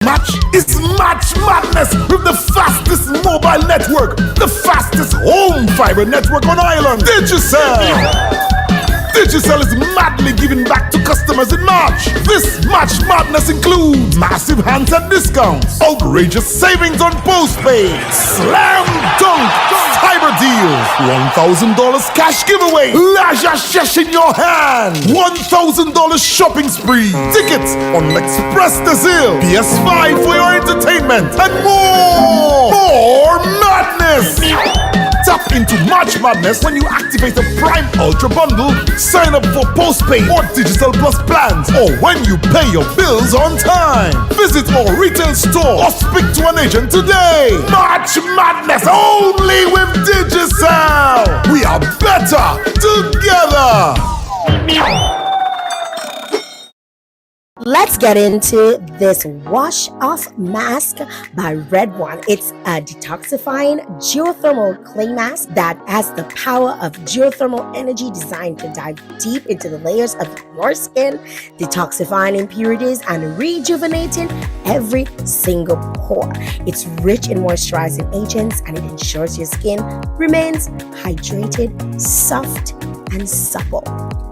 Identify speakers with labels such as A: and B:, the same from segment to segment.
A: Match is match madness with the fastest mobile network, the fastest home fiber network on Ireland, Digicel. Digicel is madly giving back to customers in March. This March madness includes massive handset discounts, outrageous savings on postpaid, slam dunk fiber deals, $1,000 cash giveaway, leisure shesh in your hand, $1,000 shopping spree, tickets on Express the Zil, PS5 for your entertainment, and more madness. Tap into March Madness when you activate a Prime Ultra bundle, sign up for postpaid or Digicel Plus plans, or when you pay your bills on time. Visit our retail store or speak to an agent today. March Madness only with Digicel. We are better together.
B: Let's get into this wash off mask by Red One. It's a detoxifying geothermal clay mask that has the power of geothermal energy designed to dive deep into the layers of your skin, detoxifying impurities and rejuvenating every single pore. It's rich in moisturizing agents and it ensures your skin remains hydrated, soft, and supple.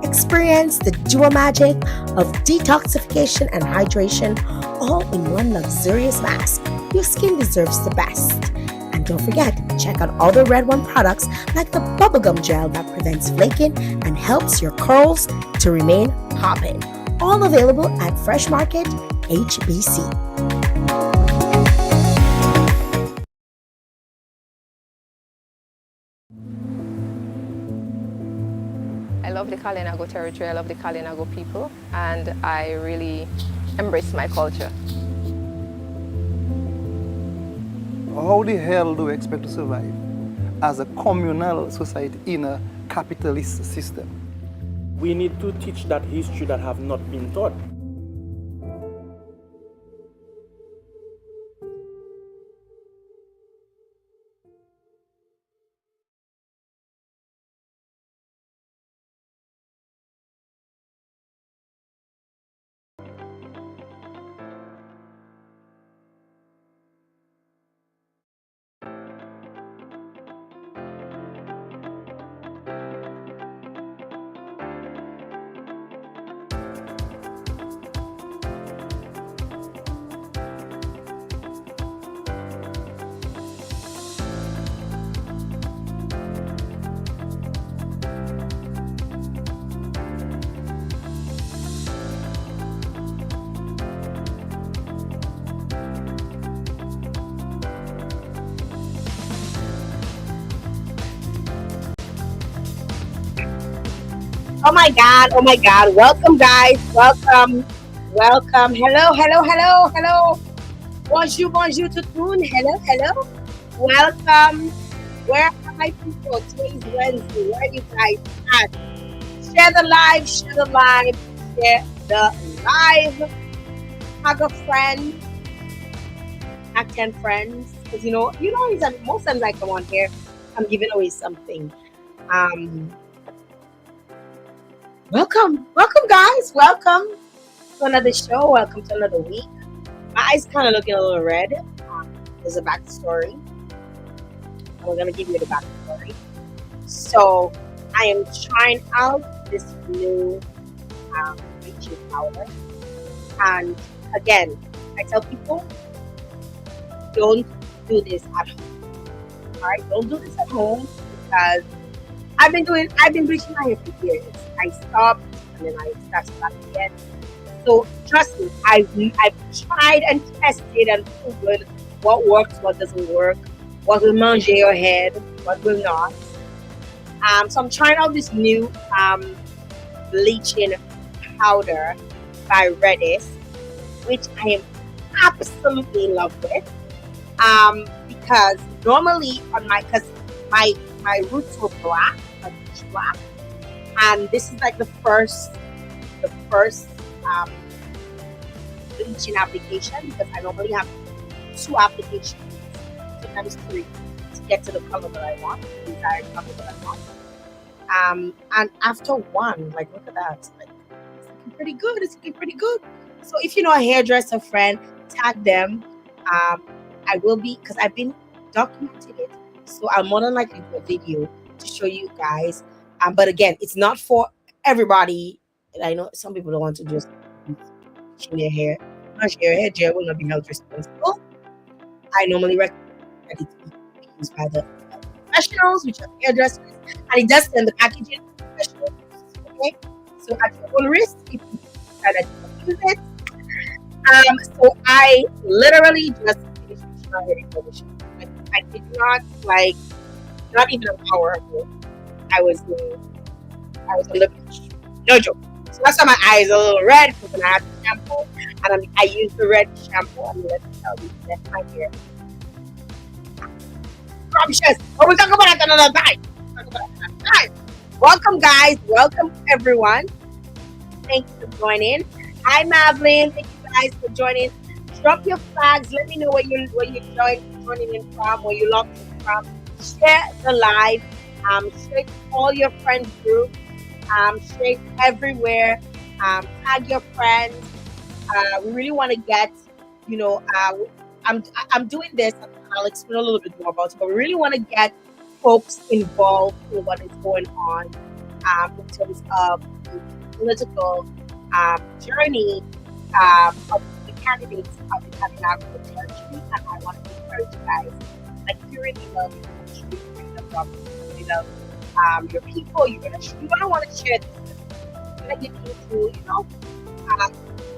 B: Experience the dual magic of detoxification and hydration all in one luxurious mask. Your skin deserves the best. And don't forget, check out all the Red One products like the bubblegum gel that prevents flaking and helps your curls to remain popping. All available at Fresh Market HBC.
C: I love the Kalinago territory, I love the Kalinago people, and I really embrace my culture.
D: How the hell do we expect to survive as a communal society in a capitalist system?
E: We need to teach that history that have not been taught.
B: Oh my God. Welcome, guys. Welcome. Hello. Bonjour, tout le monde. Hello. Welcome. Where are my people? Today's Wednesday. Where are you guys at? Share the live. Tag a friend. Tag 10 friends. Because most times I come on here, I'm giving away something. Welcome, guys. Welcome to another show. Welcome to another week. My eyes kind of looking a little red. There's a backstory. We're gonna give you the backstory. So I am trying out this new bleaching powder, and again, I tell people, don't do this at home. All right, don't do this at home because I've been bleaching my hair for years. I stopped and then I started back again. So trust me, I've tried and tested and proven what works, what doesn't work, what will mange your head, what will not. So I'm trying out this new bleaching powder by Redis, which I am absolutely in love with. Because normally because my roots were black, and this is like the first bleaching application, because I normally have 2 applications, sometimes 3, to get to the color that I want, the desired color that I want. And after one, like, look at that, like, it's looking pretty good. So if you know a hairdresser friend, tag them. I will be, because I've been documenting it, so I'll more than likely do a video to show you guys. But again, it's not for everybody. I know some people don't want to just shave their hair. Not shave your hair, Jael will not be held responsible. I normally recommend that it be used by the professionals, which are hairdressers, and it does send the packaging to professionals. Okay, so at your own risk, if you decide that you use it. So I literally just finished my hair recondition. I did not like, not even an hour ago. I was on the beach. No joke. So that's why my eyes are a little red, because when I had the shampoo and I used the red shampoo, and let me tell you, left my hair scrumptious. But we'll talk about that another time. Welcome, guys. Welcome, everyone. Thank you for joining. Hi, Madeline. Thank you guys for joining. Drop your flags. Let me know where you're joining in from, where you logged in from. Share the live. Share it to all your friends group. Share it everywhere. Tag your friends. We really want to get, I'm doing this. I'll explain a little bit more about it, but we really want to get folks involved in what is going on in terms of the political journey of the candidates of the Kalinago territory. And I want to encourage you guys, like, if you really love your country, you really love your people, you're gonna want to share this. You're gonna get into,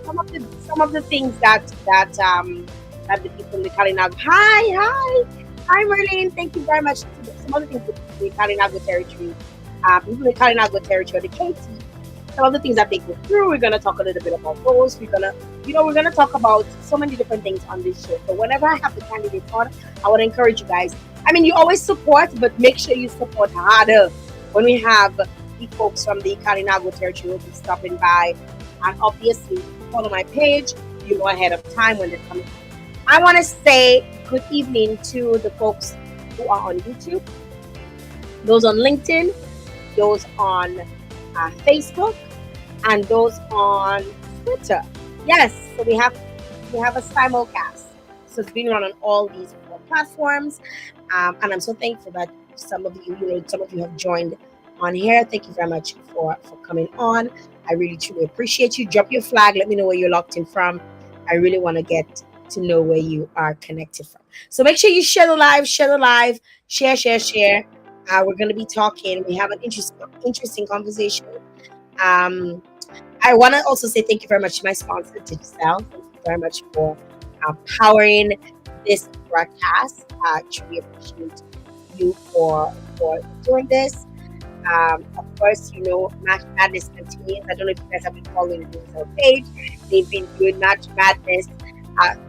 B: some of the things that the people in the Kalinago. Hi, Merlin. Thank you very much. Some of the things that the Kalinago territory, people in the Kalinago territory, the KT. Some of the things that they go through, we're gonna talk a little bit about those. We're gonna talk about so many different things on this show. So whenever I have the candidates on, I want to encourage you guys. I mean, you always support, but make sure you support harder when we have the folks from the Kalinago territory will be stopping by. And obviously, follow my page. You know ahead of time when they're coming. I want to say good evening to the folks who are on YouTube, those on LinkedIn, those on Facebook, and those on Twitter. Yes, so we have a simulcast. So it's being run on all these four platforms, and I'm so thankful that some of you have joined on here. Thank you very much for coming on. I really truly appreciate you. Drop your flag. Let me know where you're locked in from. I really want to get to know where you are connected from. So make sure you share the live, share. We're going to be talking. We have an interesting conversation. I want to also say thank you very much to my sponsor, Jael. Thank you very much for powering this broadcast. I truly appreciate you for doing this. Of course, Match Madness continues. I don't know if you guys have been following the page. They've been doing Match Madness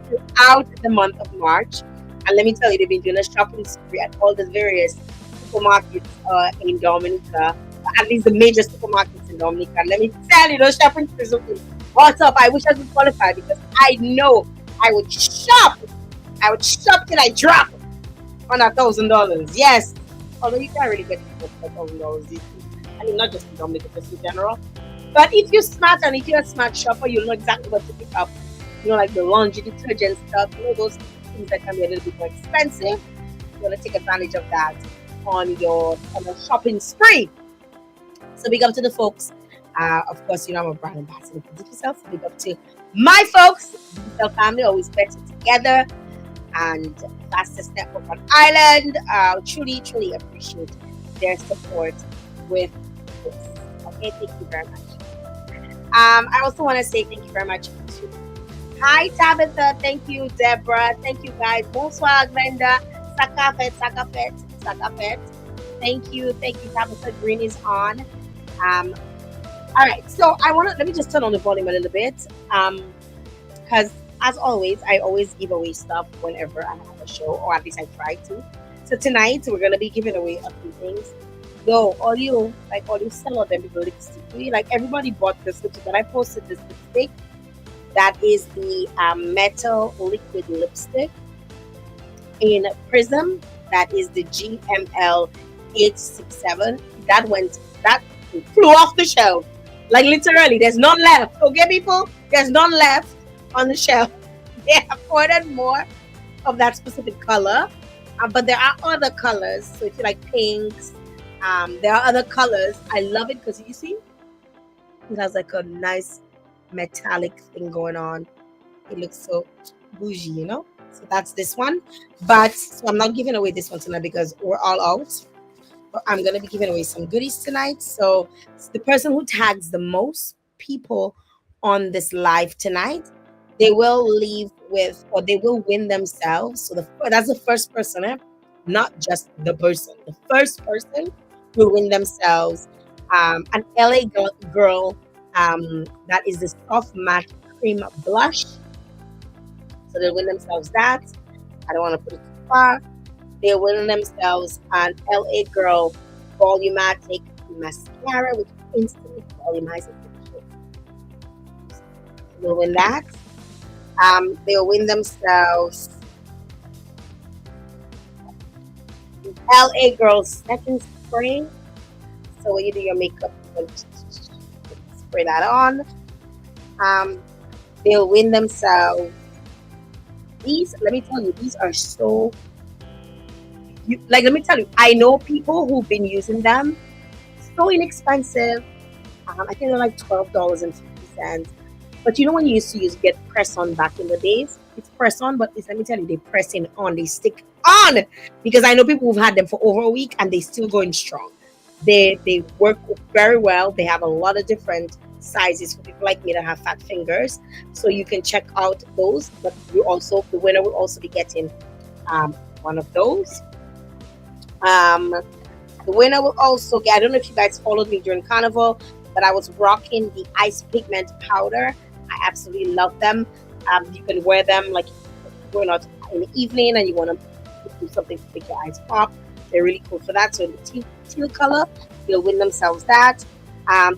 B: throughout the month of March. And let me tell you, they've been doing a shopping spree at all the various supermarkets in Dominica, at least the major supermarkets in Dominica. And let me tell you, those shopping sprees will be what's up. I wish I could qualify, because I know I would shop. I would shop till I drop on $1,000. Yes. Although you can't really get $1,000. I mean, not just in Dominica, just in general. But if you're smart, and if you're a smart shopper, you'll know exactly what to pick up. Like the laundry detergent stuff, those things that can be a little bit more expensive. You want to take advantage of that on your shopping spree. So big up to the folks. Of course, I'm a brand ambassador for Digital. So big up to my folks, Digital family, always better together, and fastest network on island. Truly appreciate their support with this. Okay, thank you very much. I also want to say thank you very much to Hi Tabitha, thank you Deborah, thank you guys. Bonsoir Glenda, Sakafet. Thank you Tabitha. Green is on. All right, so let me just turn on the volume a little bit, because as always, I always give away stuff whenever I have a show, or at least I try to. So tonight we're gonna be giving away a few things. Yo, all you sell them with the lipstick. Like, everybody bought this lipstick, but I posted this lipstick. That is the metal liquid lipstick in Prism. That is the GML 867. That flew off the shelf. Like, literally, there's none left. Okay, people? There's none left on the shelf. They have ordered more of that specific color. But there are other colors. So if you like pinks, there are other colors. I love it because you see, it has like a nice metallic thing going on. It looks so bougie, you know. So that's this one. But so I'm not giving away this one tonight because we're all out. But I'm gonna be giving away some goodies tonight. So the person who tags the most people on this live tonight, they will leave with, or they will win themselves. So that's the first person, not just the person. The first person will win themselves an LA girl. That is the soft matte cream blush. So they'll win themselves that. I don't want to put it too far. They're winning themselves an LA Girl Volumatic Mascara, which instantly volumizes the shape. They'll win that. They'll win themselves LA Girl Setting Spray. So when you do your makeup, you can spray that on. They'll win themselves these. Let me tell you, these are so like, let me tell you, I know people who've been using them. So inexpensive. I think they're like $12.50. But you know when you used to get press on back in the days? It's press on, but let me tell you, they press in on, they stick on. Because I know people who've had them for over a week and they still going strong. They work very well. They have a lot of different sizes for people like me that have fat fingers. So you can check out those. But the winner will also be getting one of those. The winner will also get, I don't know if you guys followed me during Carnival, but I was rocking the Ice Pigment Powder. I absolutely love them. You can wear them like going out in the evening and you want to do something to make your eyes pop. They're really cool for that. So in the teal color, they'll win themselves that.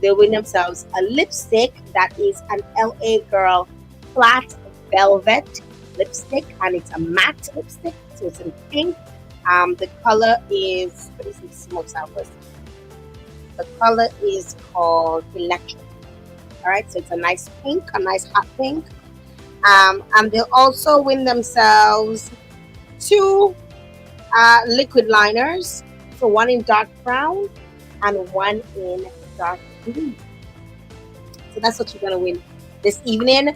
B: They'll win themselves a lipstick that is an LA Girl Flat Velvet lipstick, and it's a matte lipstick, so it's in pink. The color is, let me see, smokes out first. The color is called Electric. All right, so it's a nice pink, a nice hot pink. And they'll also win themselves 2 liquid liners. So one in dark brown and one in dark blue. So that's what you're gonna win this evening.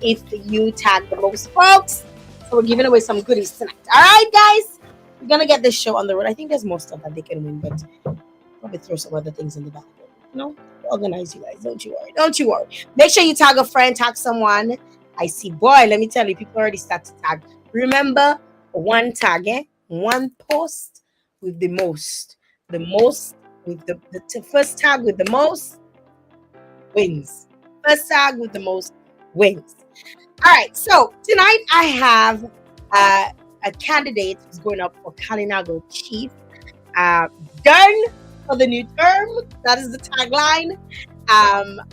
B: If you tag the most folks. So we're giving away some goodies tonight. All right, guys. We're gonna get this show on the road. I think there's more stuff that they can win, but probably throw some other things in the back. No, organize, you guys. Don't you worry. Don't you worry. Make sure you tag a friend, tag someone. I see, boy. Let me tell you, people already start to tag. Remember, one tag, one post with the most. The most with the first tag with the most wins. First tag with the most wins. All right. So tonight I have a candidate who's going up for Kalinago Chief. Dern for the new term. That is the tagline.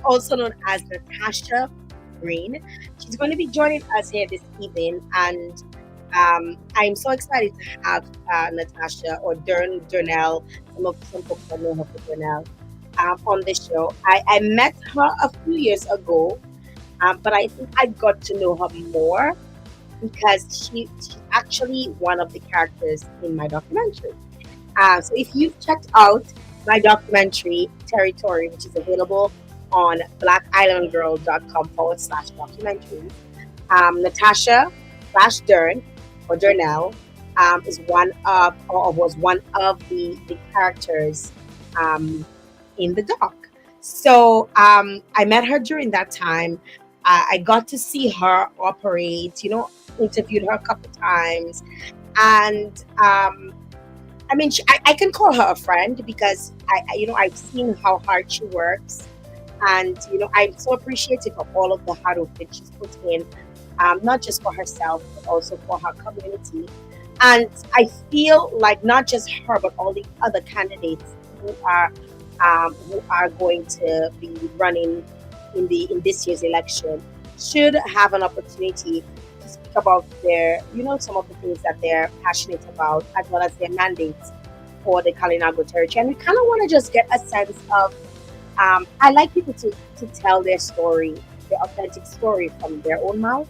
B: Also known as Natasha Green. She's going to be joining us here this evening, and I'm so excited to have Natasha or Dernel. Some folks don't know her for Dernel on the show. I met her a few years ago, but I think I got to know her more because she's actually one of the characters in my documentary. So if you've checked out my documentary, Territory, which is available on blackislandgirl.com/documentaries, Natasha / Dern or Dernel is one of, or was one of the characters in the doc. So I met her during that time. I got to see her operate, interviewed her a couple times. And I mean, I can call her a friend because I've seen how hard she works. And, I'm so appreciative of all of the hard work that she's put in, not just for herself, but also for her community. And I feel like not just her, but all the other candidates who are going to be running in this year's election should have an opportunity to speak about their, some of the things that they're passionate about, as well as their mandates for the Kalinago territory. And we kind of want to just get a sense of, I like people to tell their story, their authentic story from their own mouth,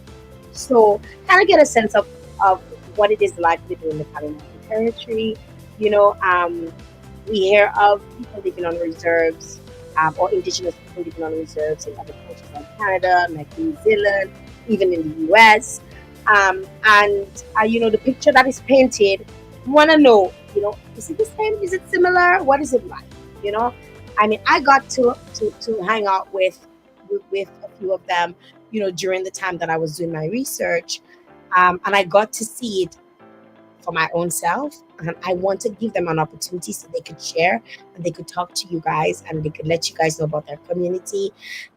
B: So kind of get a sense of what it is like living in the Kalinago territory. You know, we hear of people living on reserves, or indigenous people living on reserves in other countries like Canada, like New Zealand, even in the US. And the picture that is painted, want to know, is it the same? Is it similar? What is it like? You know, I mean, I got to hang out with a few of them, during the time that I was doing my research, and I got to see it for my own self. And I want to give them an opportunity so they could share and they could talk to you guys and they could let you guys know about their community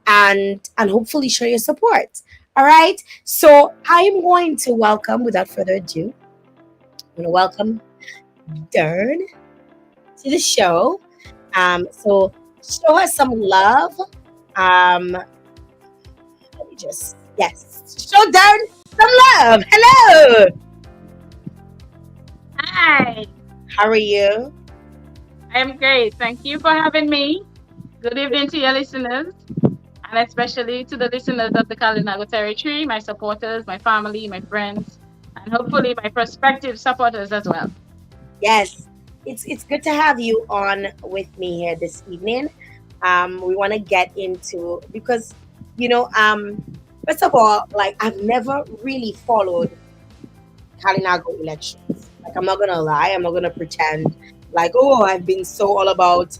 B: and hopefully show your support. All right. So I am going to welcome, without further ado, I'm going to welcome Dern to the show. So show her some love. Let me just, yes, show Dern some love. Hello.
F: Hi,
B: How are you?
F: I'm great. Thank you for having me. Good evening to your listeners, and especially to the listeners of the Kalinago territory, my supporters, my family, my friends, and hopefully my prospective supporters as well.
B: Yes, it's good to have you on with me here this evening. We want to get into because first of all, like I've never really followed Kalinago elections. Like I'm not gonna lie, I'm not gonna pretend like I've been so all about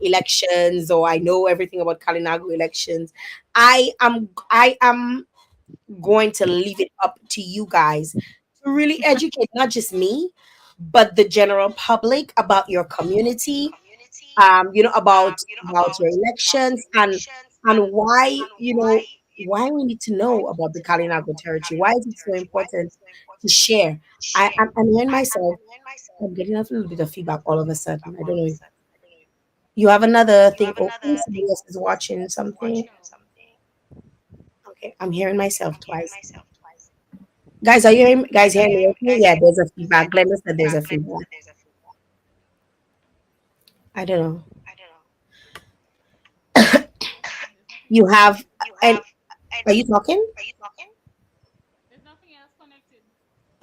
B: elections or I know everything about Kalinago elections. I am going to leave it up to you guys to really educate not just me, but the general public about your community, about your elections and why why we need to know about the Kalinago territory. Why is it so important to share? I'm hearing myself. I'm getting a little bit of feedback all of a sudden. I don't know if you have another thing open. Somebody else is watching something. Okay, I'm hearing myself twice. Guys, are you guys hearing me okay? Yeah, there's a feedback. Glenda said there's a feedback. I don't know. You have, and are you talking?
F: There's nothing else connected.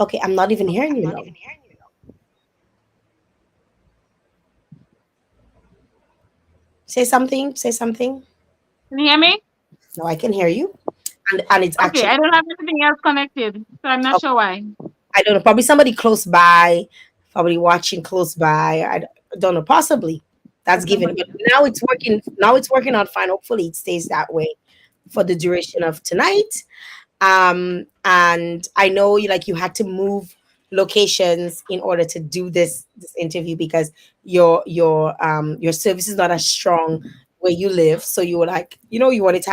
B: Okay, I'm not even hearing you now. Say something. Say something.
F: Can you hear me?
B: No, I can hear you, and it's
F: Okay,
B: actually
F: I don't have anything else connected, so I'm not
B: oh,
F: sure why.
B: I don't know. Probably somebody close by, probably watching close by. Don't know. Possibly that's given, but now it's working. Now it's working out fine. Hopefully, it stays that way for the duration of tonight. And I know you had to move locations in order to do this interview because your service is not as strong where you live, so you were like you wanted to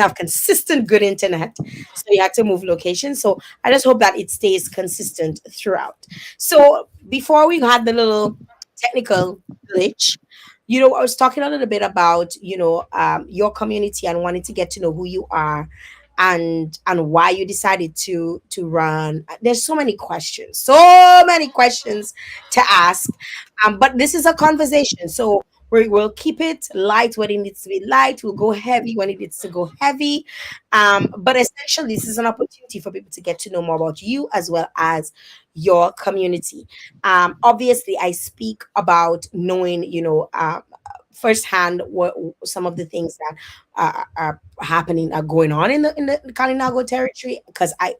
B: have consistent good internet, so you had to move locations. So I just hope that it stays consistent throughout. So before we had the little technical glitch, I was talking a little bit about your community and wanting to get to know who you are and why you decided to run. There's so many questions to ask, but this is a conversation, so we'll keep it light when it needs to be light. We'll go heavy when it needs to go heavy, but essentially this is an opportunity for people to get to know more about you as well as your community. Obviously I speak about knowing firsthand what some of the things that are happening, are going on in the Kalinago territory, because I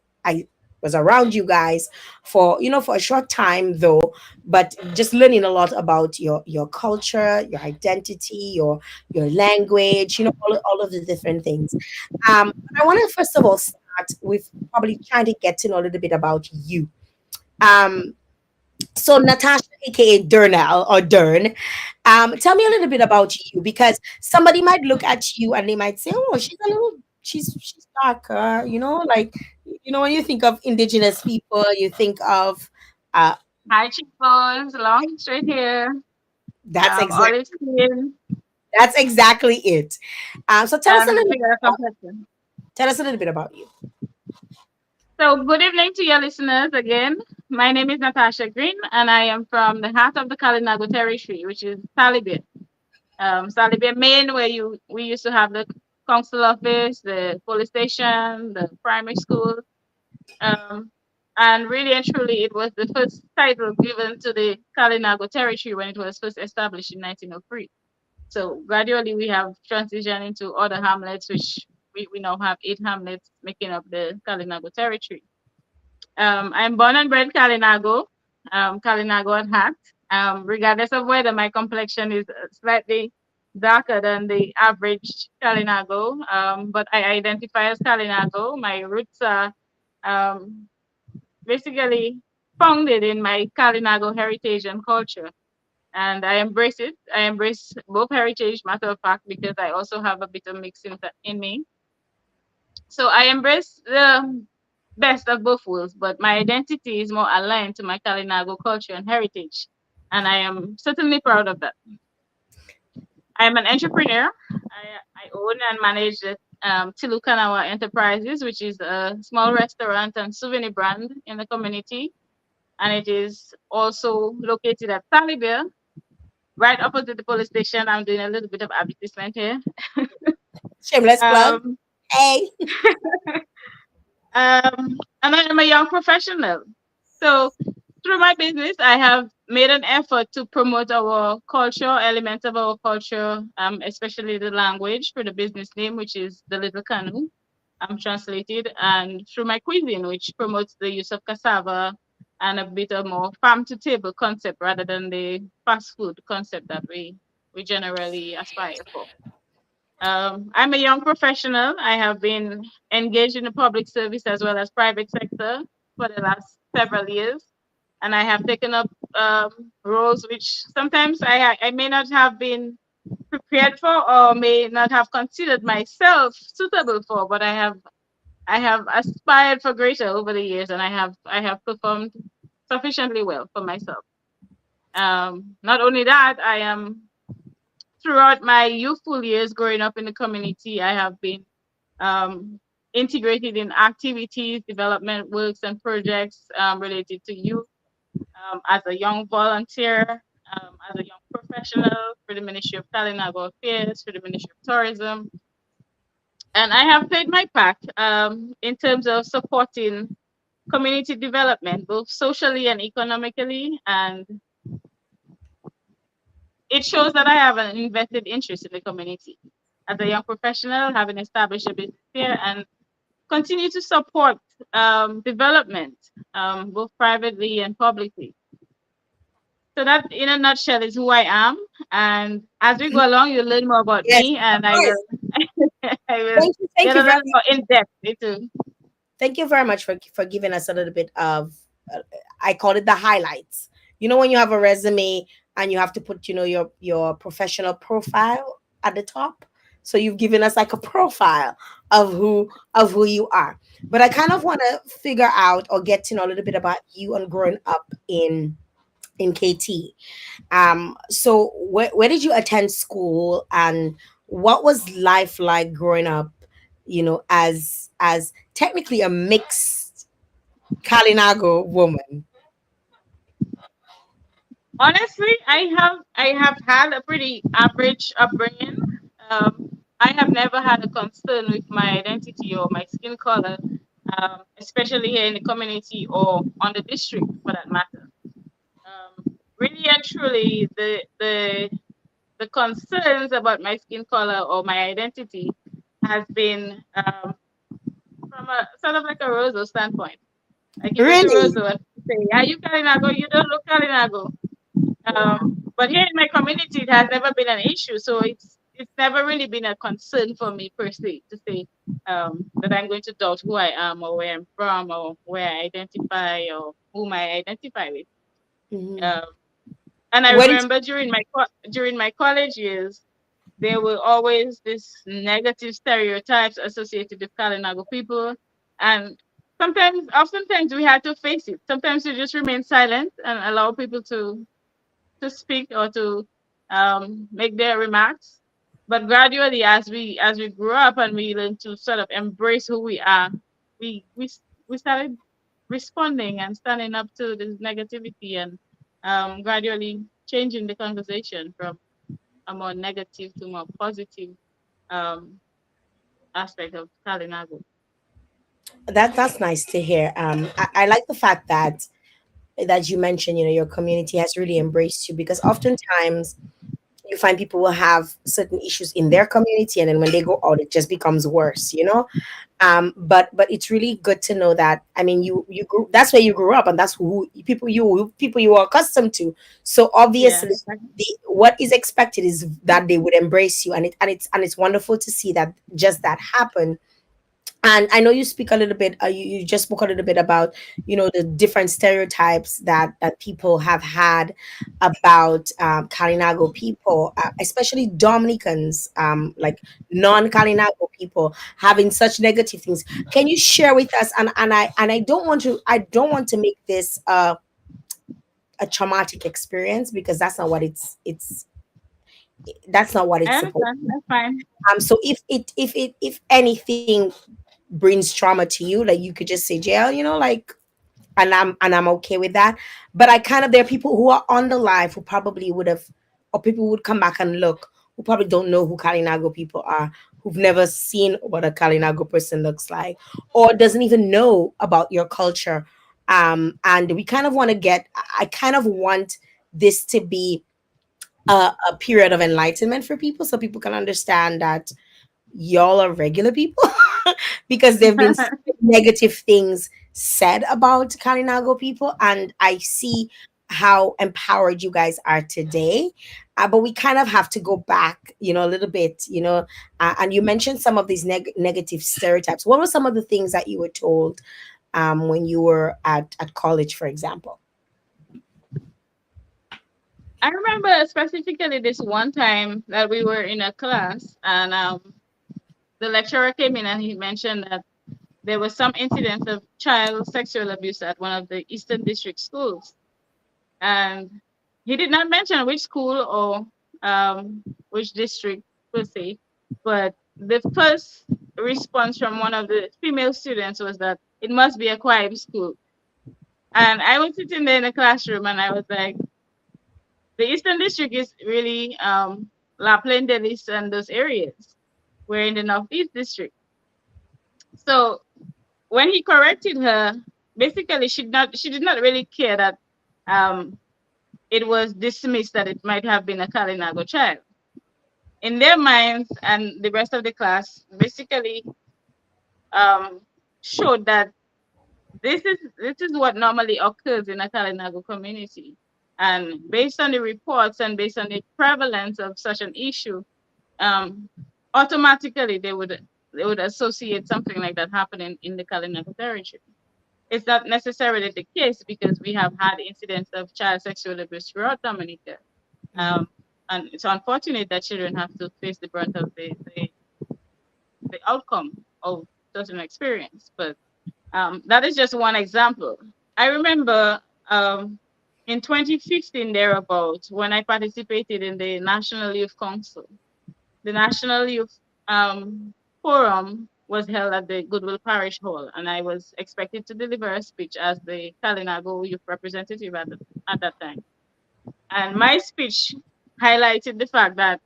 B: was around you guys for a short time though, but just learning a lot about your culture, your identity, your language, all of the different things. But I want to first of all start with probably trying to get to know a little bit about you. Um, so Natasha, aka Dernel or Dern, tell me a little bit about you, because somebody might look at you and they might say, "Oh, she's darker." Like when you think of indigenous people, you think of uh,
F: High cheekbones, long straight hair,
B: that's
F: olive
B: exactly
F: skin,
B: that's exactly it. So
F: and fair complexion.
B: tell us a little bit about you.
F: So, good evening to your listeners again. My name is Natasha Green, and I am from the heart of the Kalinago territory, which is Salibia. Salibia, Maine, where we used to have the council office, the police station, the primary school. Um, and really and truly, it was the first title given to the Kalinago territory when it was first established in 1903. So gradually, we have transitioned into other hamlets, which we now have 8 hamlets making up the Kalinago territory. I'm born and bred Kalinago, Kalinago at heart. Regardless of whether my complexion is slightly darker than the average Kalinago, but I identify as Kalinago. My roots are um, basically founded in my Kalinago heritage and culture. And I embrace it. I embrace both heritage, matter of fact, because I also have a bit of mix in me. So I embrace the best of both worlds, but my identity is more aligned to my Kalinago culture and heritage. And I am certainly proud of that. I am an entrepreneur. I own and manage the Tilukanawa Enterprises, which is a small restaurant and souvenir brand in the community. And it is also located at Salibia, right opposite the police station. I'm doing a little bit of advertisement here.
B: Shameless plug.
F: Um,
B: Hey.
F: and I am a young professional. So through my business, I have made an effort to promote our culture, elements of our culture, especially the language for the business name, which is the Little Canoe. Translated, and through my cuisine, which promotes the use of cassava and a bit of more farm to table concept rather than the fast food concept that we generally aspire for. I'm a young professional. I have been engaged in the public service as well as private sector for the last several years, and I have taken up roles which sometimes I may not have been prepared for or may not have considered myself suitable for, but I have aspired for greater over the years, and I have performed sufficiently well for myself. Not only that, I am throughout my youthful years growing up in the community, I have been um, integrated in activities, development works, and projects related to youth as a young volunteer, as a young professional for the Ministry of Kalinago Affairs, for the Ministry of Tourism. And I have played my part in terms of supporting community development, both socially and economically. And it shows that I have an invested interest in the community. As a young professional, having established a business here and continue to support development, both privately and publicly. So that, in a nutshell, is who I am. And as we go along, you'll learn more about
B: Yes,
F: me,
B: of
F: and I
B: course.
F: will, I will
B: Thank
F: get
B: you
F: a
B: very
F: little more in depth into.
B: thank you very much for giving us a little bit of I call it the highlights. You know when you have a resume and you have to put your professional profile at the top. So you've given us like a profile of who you are. But I kind of want to figure out or get to know a little bit about you and growing up in KT. So where did you attend school and what was life like growing up, as technically a mixed Kalinago woman?
F: Honestly, I have had a pretty average upbringing. I have never had a concern with my identity or my skin color, especially here in the community or on the district for that matter. Really and truly, the concerns about my skin color or my identity has been from a sort of like a Rosa standpoint. Like you go to
B: Really?
F: Rosa and say, "Are you Kalinago? You don't look Kalinago." But here in my community, it has never been an issue, so it's never really been a concern for me per se to say that I'm going to doubt who I am or where I'm from or where I identify or whom I identify with.
B: Mhm.
F: Um, and I
B: Where did
F: remember during my college years, there were always this negative stereotypes associated with Kalinago people, and oftentimes we had to face it. Sometimes we just remain silent and allow people to speak or to make their remarks. But gradually, as we grew up and we learned to sort of embrace who we are, we we we started responding and standing up to this negativity and gradually changing the conversation from a more negative to more positive um, aspect of Kalinago.
B: That's nice to hear. I like the fact that you mentioned, your community has really embraced you, because oftentimes you find people will have certain issues in their community, and then when they go out, it just becomes worse. But it's really good to know that, I mean, you grew, that's where you grew up, and that's people you are accustomed to. So obviously,
F: Yes.
B: what is expected is that they would embrace you, and it's wonderful to see that just that happen. And I know you speak a little bit, you just spoke a little bit about, the different stereotypes that people have had about Kalinago people, especially Dominicans, like non-Kalinago people, having such negative things. Can you share with us? And I don't want to make this a traumatic experience, because that's not what
F: I
B: it's supposed.
F: understand. That's fine.
B: So if anything brings trauma to you, like, you could just say, Jael, like, and I'm okay with that. But I kind of there are people who are on the live who probably would have, or people would come back and look, who probably don't know who Kalinago people are, who've never seen what a Kalinago person looks like, or doesn't even know about your culture. And we kind of want to get I kind of want this to be a period of enlightenment for people, so people can understand that y'all are regular people, because there have been so many negative things said about Kalinago people, and I see how empowered you guys are today. But we kind of have to go back, a little bit, and you mentioned some of these negative stereotypes. What were some of the things that you were told when you were at college, for example?
F: I remember specifically this one time that we were in a class, and the lecturer came in and he mentioned that there was some incidents of child sexual abuse at one of the Eastern District schools. And he did not mention which school or which district per se, but the first response from one of the female students was that it must be a quiet school. And I was sitting there in the classroom and I was like, the Eastern District is really La Plaine Delis and those areas. We're in the Northeast District. So when he corrected her, basically she did not really care that um, it was dismissed that it might have been a Kalinago child. In their minds and the rest of the class basically um, showed that this is what normally occurs in a Kalinago community. And based on the reports and based on the prevalence of such an issue, um, automatically they would associate something like that happening in the Kalinago territory. It's not necessarily the case because we have had incidents of child sexual abuse throughout Dominica. Um, and it's unfortunate that children have to face the brunt of the outcome of such an experience. But that is just one example. I remember in 2015, thereabouts, when I participated in the National Youth Council, the National Youth Forum was held at the Goodwill Parish Hall, and I was expected to deliver a speech as the Kalinago youth representative at that time. And my speech highlighted the fact that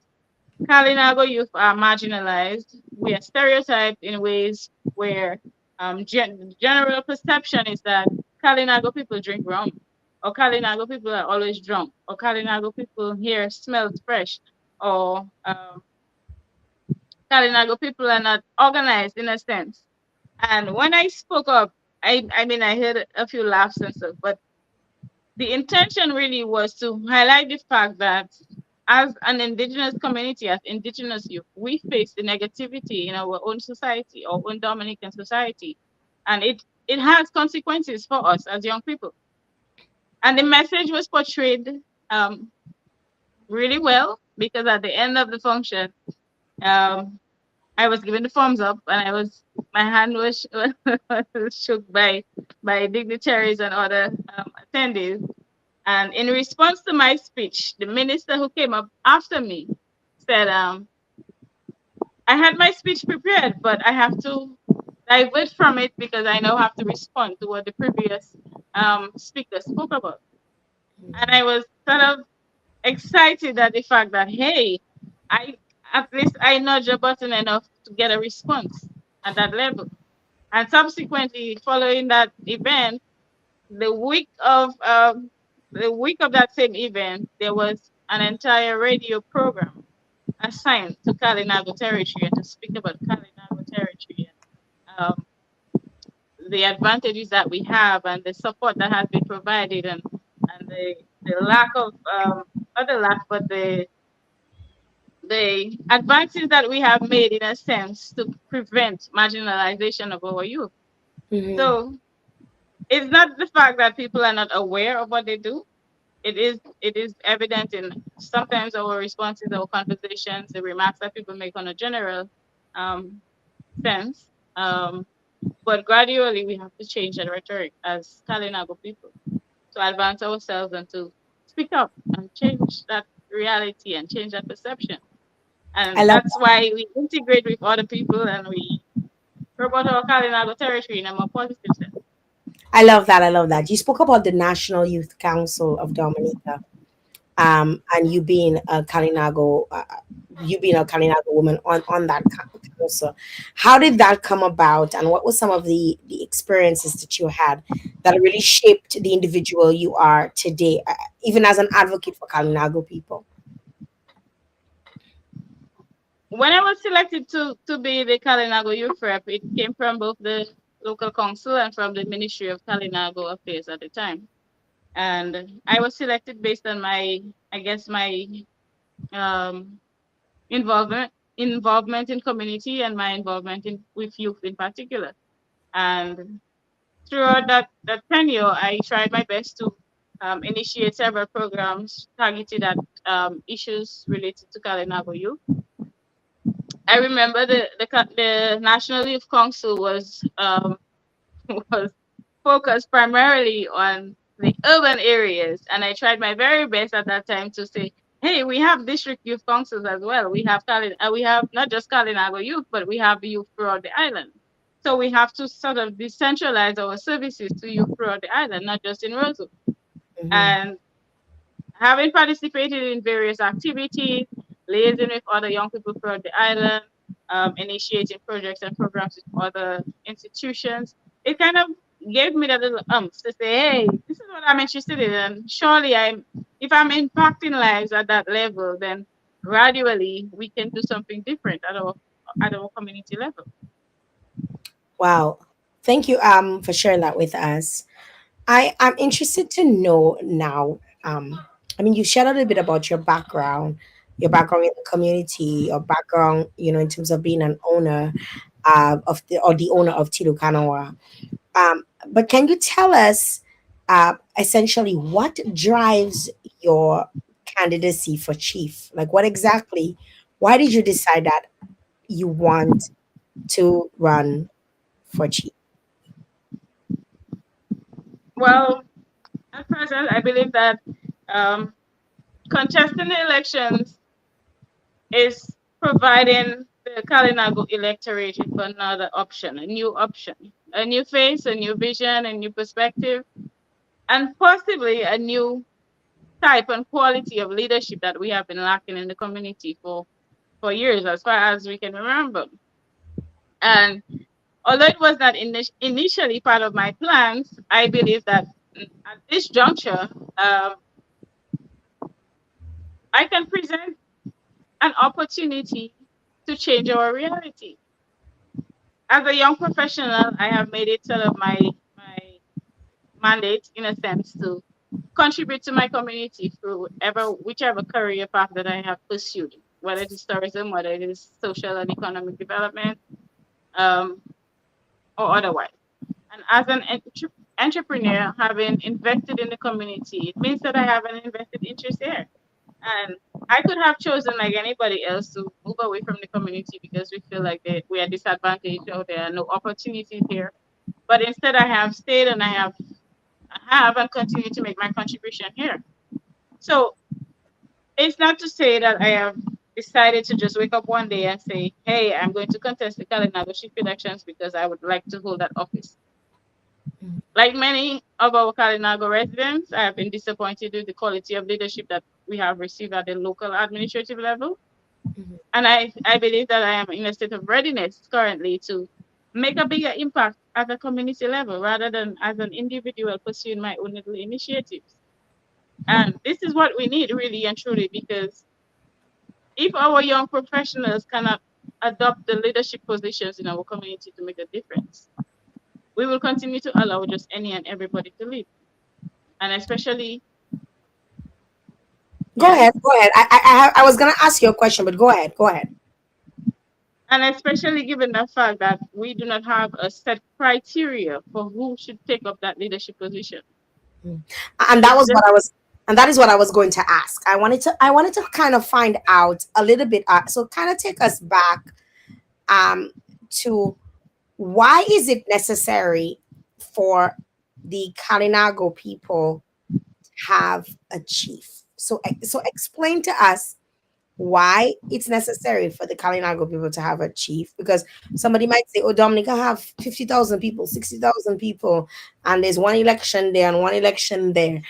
F: Kalinago youth are marginalized. We are stereotyped in ways where general perception is that Kalinago people drink rum, or Kalinago people are always drunk, or Kalinago people hair smells fresh, or Kalinago people are not organized in a sense. And when I spoke up, I mean, I heard a few laughs and stuff, but the intention really was to highlight the fact that as an indigenous community, as indigenous youth, we face the negativity in our own society, our own Dominican society. And it has consequences for us as young people. And the message was portrayed um, really well because at the end of the function, um, I was given the thumbs up, and my hand was, was shook by dignitaries and other attendees. And in response to my speech, the minister who came up after me said, I had my speech prepared, but I have to divert from it because I now have to respond to what the previous speaker spoke about. And I was sort of excited at the fact that, hey, I at least I nudge a button enough to get a response at that level. And subsequently, following that event, the week of that same event, there was an entire radio program assigned to Kalinago territory and to speak about Kalinago territory and the advantages that we have and the support that has been provided and the lack of not the lack but the advances that we have made in a sense to prevent marginalization of our youth.
B: Mm-hmm.
F: So it's not the fact that people are not aware of what they do. It is evident in sometimes our responses, our conversations, the remarks that people make on a general um, sense. But gradually we have to change that rhetoric as Kalinago people to advance ourselves and to speak up and change that reality and change that perception.
B: I
F: And
B: love
F: that's why we integrate with other people and we promote our Kalinago territory in a more positive sense.
B: I love that. I love that. You spoke about the National Youth Council of Dominica, and you being a Kalinago woman on that council. How did that come about, and what were some of the experiences that you had that really shaped the individual you are today, even as an advocate for Kalinago people?
F: When I was selected to be the Kalinago Youth Rep, it came from both the local council and from the Ministry of Kalinago Affairs at the time. And I was selected based on I guess, my um, involvement in community and my involvement with youth in particular. And throughout that tenure, I tried my best to initiate several programs targeted at issues related to Kalinago youth. I remember the National Youth Council was was focused primarily on the urban areas, and I tried my very best at that time to say, "Hey, we have district youth councils as well. We have not just Kalinago youth, but we have youth throughout the island. So we have to sort of decentralize our services to youth throughout the island, not just in Roseau."
B: Hmm.
F: And having participated in various activities, liaising with other young people throughout the island, initiating projects and programs with other institutions, it kind of gave me that little to say, hey, this is what I'm interested in. And surely if I'm impacting lives at that level, then gradually we can do something different at our community level.
B: Wow, thank you for sharing that with us. I'm interested to know now. I mean, you shared a little bit about your background in the community, your background, in terms of being an owner the owner of Tilukanawa. But can you tell us essentially what drives your candidacy for chief? Like, what exactly? Why did you decide that you want to run for chief?
F: Well, at present, I believe that um, contesting the elections is providing the Kalinago electorate with another option, a new face, a new vision, a new perspective, and possibly a new type and quality of leadership that we have been lacking in the community for years, as far as we can remember. And although it was not initially part of my plans, I believe that at this juncture, I can present an opportunity to change our reality. As a young professional, I have made it sort of my mandate, in a sense, to contribute to my community through whichever career path that I have pursued, whether it is tourism, whether it is social and economic development, um, or otherwise. And as an entrepreneur, having invested in the community, it means that I have an invested interest there. And I could have chosen, like anybody else, to move away from the community because we feel like we are disadvantaged or there are no opportunities here. But instead, I have stayed and I have and continue to make my contribution here. So it's not to say that I have decided to just wake up one day and say, hey, I'm going to contest the Kalinago chief elections because I would like to hold that office. Like many of our Kalinago residents, I have been disappointed with the quality of leadership that we have received at the local administrative level.
B: Mhm.
F: And I believe that I am in a state of readiness currently to make a bigger impact at a community level rather than as an individual pursuing my own little initiatives. And this is what we need really and truly, because if our young professionals cannot adopt the leadership positions in our community to make a difference, we will continue to allow just any and everybody to lead. And especially,
B: Go
F: yes,
B: ahead. Go ahead. I was gonna ask you a question, but go ahead. Go ahead.
F: and especially given the fact that we do not have a set criteria for who should take up that leadership position.
B: Mm. And that
F: It's
B: was
F: just
B: what I was, and that is what I was going to ask. I wanted to kind of find out a little bit. So kind of take us back um to why is it necessary for the Kalinago people to have a chief? So explain to us why it's necessary for the Kalinago people to have a chief. Because somebody might say, oh, Dominica have 50,000 people, 60,000 people, and there's one election there and one election there.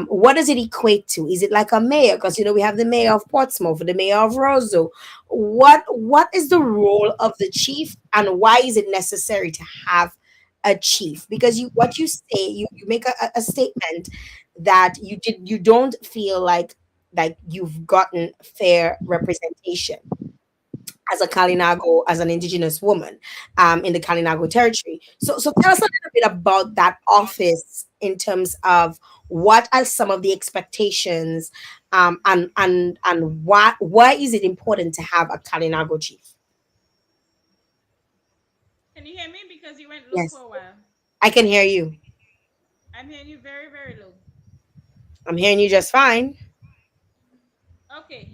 B: What does it equate to? Is it like a mayor? Because, we have the mayor of Portsmouth, the mayor of Roseau. What is the role of the chief, and why is it necessary to have a chief? Because what you say, you make a statement that you don't feel like you've gotten fair representation as a Kalinago, as an indigenous woman, in the Kalinago territory. So tell us a little bit about that office in terms of what are some of the expectations, and why is it important to have a Kalinago chief?
F: can you hear me? Because you went low for
B: Yes,
F: a while.
B: I can hear you.
F: I'm hearing you very, very low.
B: I'm hearing you just fine.
F: Okay.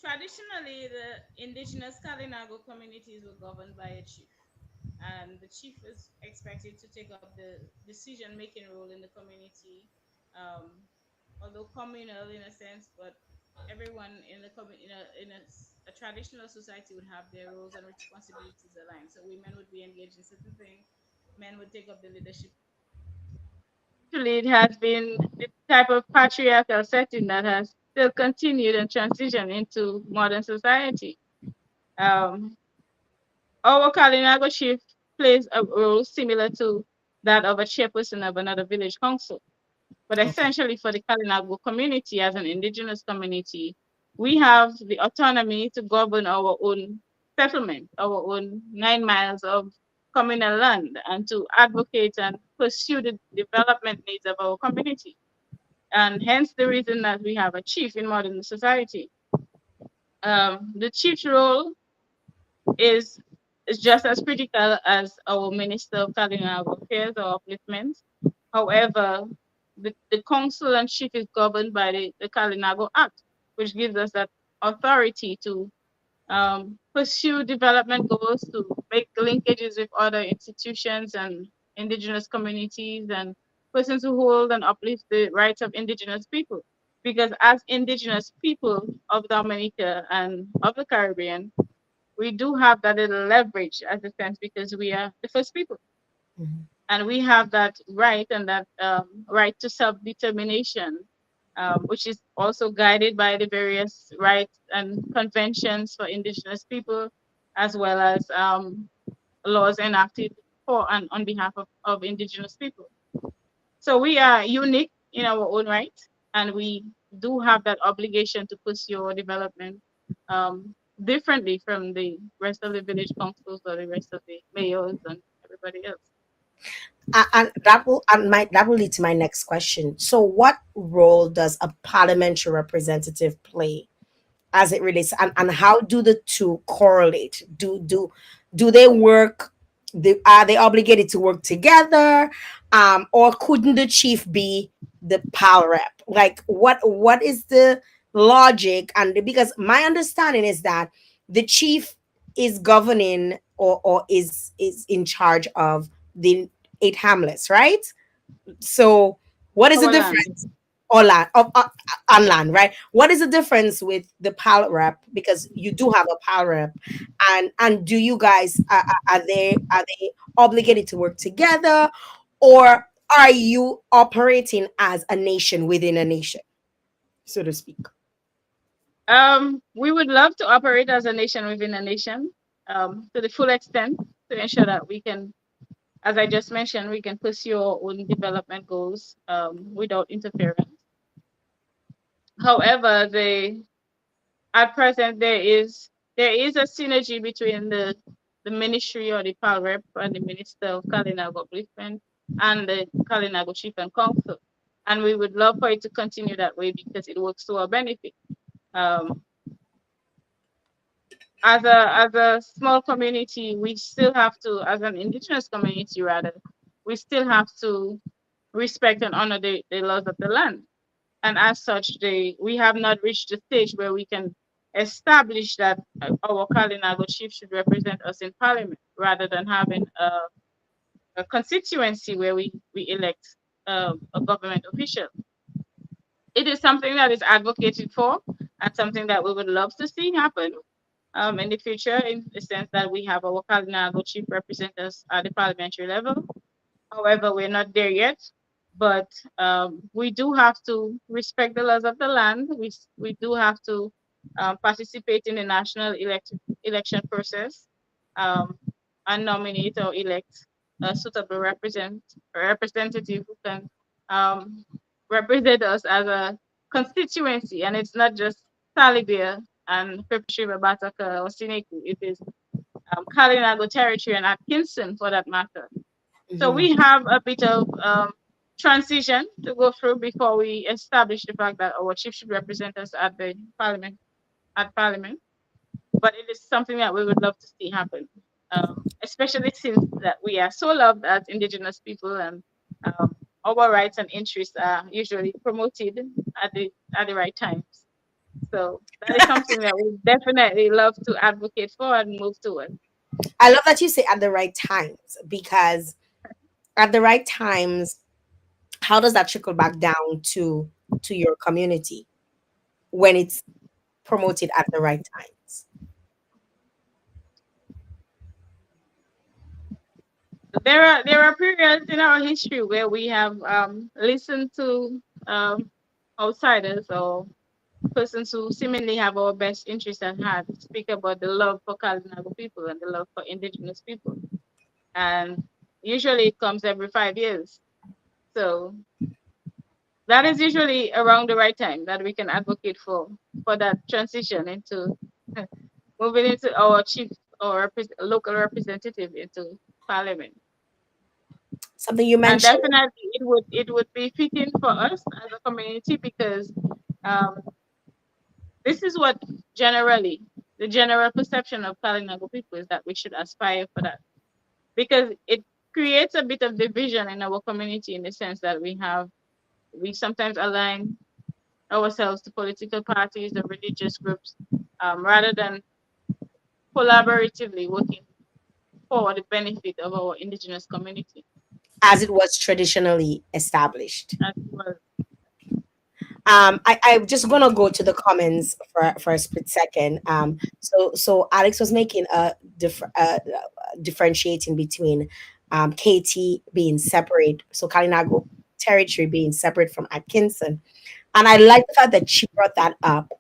F: Traditionally, the indigenous Kalinago communities were governed by a chief, and the chief is expected to take up the decision-making role in the community, um, although communal in a sense, but everyone in the a traditional society would have their roles and responsibilities aligned. So women would be engaged in certain things, men would take up the leadership. Actually, it has been the type of patriarchal setting that has still continued and transitioned into modern society. Um, our Kalinago chief plays a role similar to that of a chairperson of another village council. But
B: Okay.
F: essentially, for the Kalinago community as an indigenous community, we have the autonomy to govern our own settlement, our own 9 miles of communal land, and to advocate and pursue the development needs of our community. And hence the reason that we have a chief in modern society. The chief's role is is just as critical as our Minister of Cardinal Affairs or upliftment. However, the council and chief is governed by the Kalinago Act, which gives us that authority to pursue development goals, to make linkages with other institutions and indigenous communities and persons who hold and uplift the rights of indigenous people. Because as indigenous people of Dominica and of the Caribbean, we do have that little leverage as a sense because we are the first people,
B: Mhm.
F: and we have that right and that right to self-determination, which is also guided by the various rights and conventions for indigenous people, as well as laws enacted for and on behalf of indigenous people. So we are unique in our own right, and we do have that obligation to pursue our development differently from the rest of the village councils or the rest of the mayors and everybody else.
B: And that will lead to my next question. So, what role does a parliamentary representative play as it relates, and how do the two correlate? Do they work? Are they obligated to work together, or couldn't the chief be the pal rep? Like, what is the logic? And because my understanding is that the chief is governing, or is in charge of the eight hamlets, right? So, what is the
F: Our land.
B: difference? Or land, on land, right? What is the difference with the pal rep? Because you do have a pal rep, and do you guys, are they obligated to work together, or are you operating as a nation within a nation, so to speak?
F: We would love to operate as a nation within a nation, to the full extent, to ensure that we can, as I just mentioned, we can pursue our own development goals without interference. However, at present there is a synergy between the ministry or the PALREP and the Minister of Kalinago Upliftment and the Kalinago Chief and Council. And we would love for it to continue that way because it works to our benefit. Um, as a small community, we still have to, as an indigenous community rather, we still have to respect and honor the laws of the land. And as such, we have not reached the stage where we can establish that our Kalinago chief should represent us in parliament rather than having a constituency where we elect a government official. It is something that is advocated for and something that we would love to see happen in the future, in the sense that we have our Kalinago chief represent us at the parliamentary level. However, we're not there yet, but we do have to respect the laws of the land. We do have to participate in the national election process um, and nominate or elect a suitable representative who can um, represent us as a constituency. And it's not just Talibia and Pepper Bataka or Sineku. It is Kalinago territory and Atkinson for that matter. So
B: Mhm.
F: we have a bit of transition to go through before we establish the fact that our chief should represent us at the parliament. But it is something that we would love to see happen, especially since that we are so loved as indigenous people, and our rights and interests are usually promoted at the right times. So that is something that we definitely love to advocate for and move towards.
B: I love that you say at the right times, because at the right times, how does that trickle back down to your community when it's promoted at the right times?
F: There are periods in our history where we have listened to outsiders or persons who seemingly have our best interests at heart speak about the love for Kalinago people and the love for indigenous people. And usually it comes every 5 years. So that is usually around the right time that we can advocate for that transition into moving into our chief or local representative into parliament.
B: Something you
F: And
B: mentioned.
F: definitely it would be fitting for us as a community because um, this is what generally the general perception of Kalinago people is that we should aspire for that because it creates a bit of division in our community in the sense that we sometimes align ourselves to political parties or religious groups rather than collaboratively working for the benefit of our indigenous community.
B: As it was traditionally established.
F: As well.
B: I'm just gonna go to the comments for a split second. So Alex was making a differentiating between KT being separate, so Kalinago territory being separate from Atkinson, and I like the fact that she brought that up.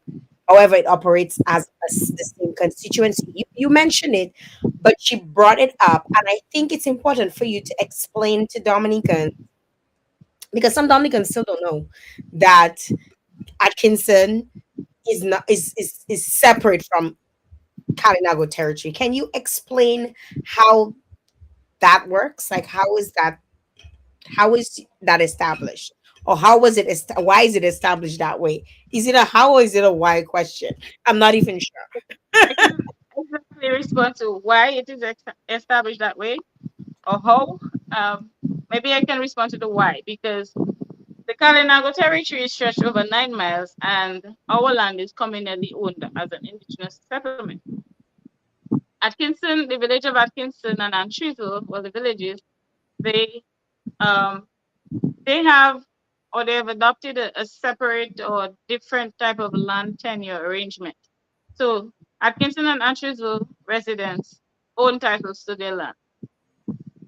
B: However, it operates as the same constituency. You mentioned it, but she brought it up, and I think it's important for you to explain to Dominicans, because some Dominicans still don't know that Atkinson is separate from Kalinago territory. Can you explain how that works? Like how is that established? Or how was it why is it established that way? Is it a how or is it a why question? I'm not even sure.
F: I can exactly respond to why it is established that way or how. Um, Maybe I can respond to the why because the Kalinago territory is stretched over 9 miles and our land is communally owned as an indigenous settlement. Atkinson, the village of Atkinson and Antrizal, well, the villages, they um, they have or they have adopted a separate or different type of land tenure arrangement. So Atkinson and Antrizal residents own titles to their land.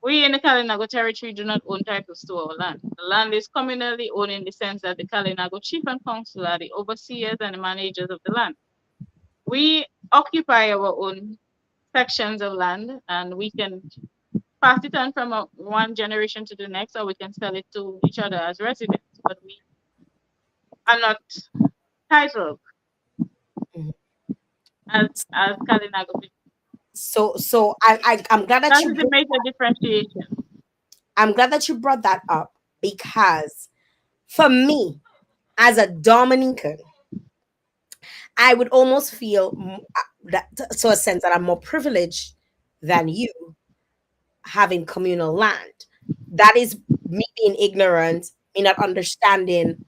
F: We in the Kalinago territory do not own titles to our land. The land is communally owned in the sense that the Kalinago chief and council are the overseers and the managers of the land. We occupy our own sections of land, and we can pass it on from one generation to the next, or we can sell it to each other as residents. But we are not titled
B: Mhm.
F: as Kalinago people.
B: I'm glad that
F: That
B: you
F: is the
B: brought,
F: major differentiation.
B: I'm glad that you brought that up, because for me, as a Dominican, I would almost feel that, so a sense that I'm more privileged than you having communal land. That is me being ignorant, me not understanding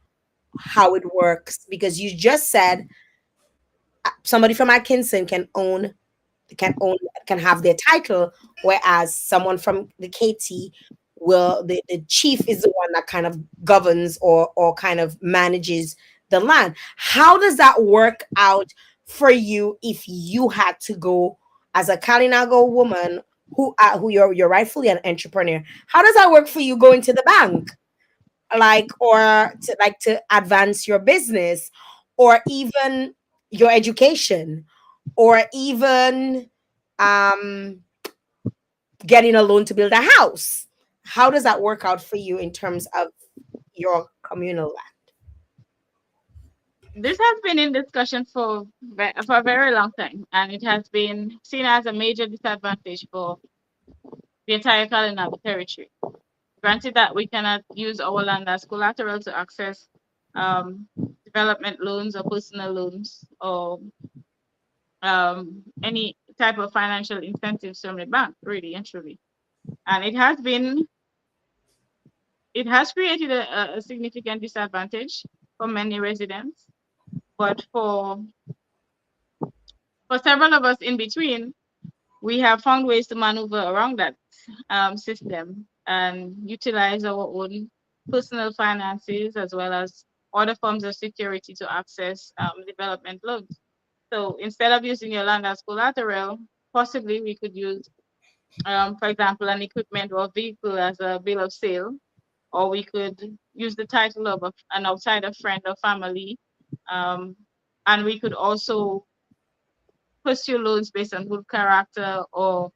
B: how it works, because you just said somebody from Atkinson can own can have their title, whereas someone from the KT will, the chief is the one that kind of governs or kind of manages the land. How does that work out for you if you had to go as a Kalinago woman who you're rightfully an entrepreneur? How does that work for you going to the bank, like, or to like to advance your business, or even your education, or even um getting a loan to build a house? How does that work out for you in terms of your communal land?
F: This has been in discussion for a very long time, and it has been seen as a major disadvantage for the entire Kalinago territory. Granted that we cannot use our land as collateral to access um, development loans or personal loans or any type of financial incentives from the bank, really and truly. And it has created a significant disadvantage for many residents. But for several of us in between, we have found ways to maneuver around that system and utilize our own personal finances as well as other forms of security to access development loans. So instead of using your land as collateral, possibly we could use, for example, an equipment or vehicle as a bill of sale, or we could use the title of an outsider friend or family. Um, and we could also pursue loans based on good character or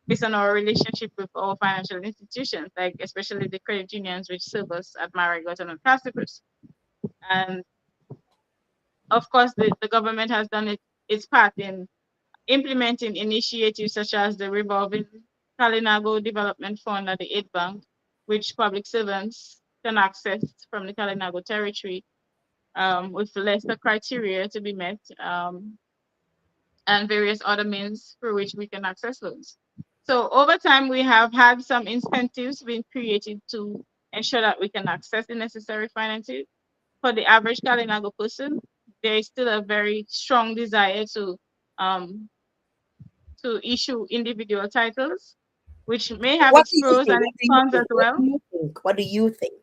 F: based on our relationship with our financial institutions, like especially the credit unions which serve us at Marigot and Castipus. And of course, the government has done its part in implementing initiatives such as the revolving Kalinago Development Fund at the Aid Bank, which public servants can access from the Kalinago territory with lesser criteria to be met, and various other means through which we can access loans. So over time, we have had some incentives being created to ensure that we can access the necessary finances. For the average Kalinago person, there is still a very strong desire um, to issue individual titles, which may have
B: What
F: its
B: do you
F: pros
B: think?
F: and
B: What
F: its
B: do you
F: cons as
B: think? What
F: well.
B: do you think? What do you think?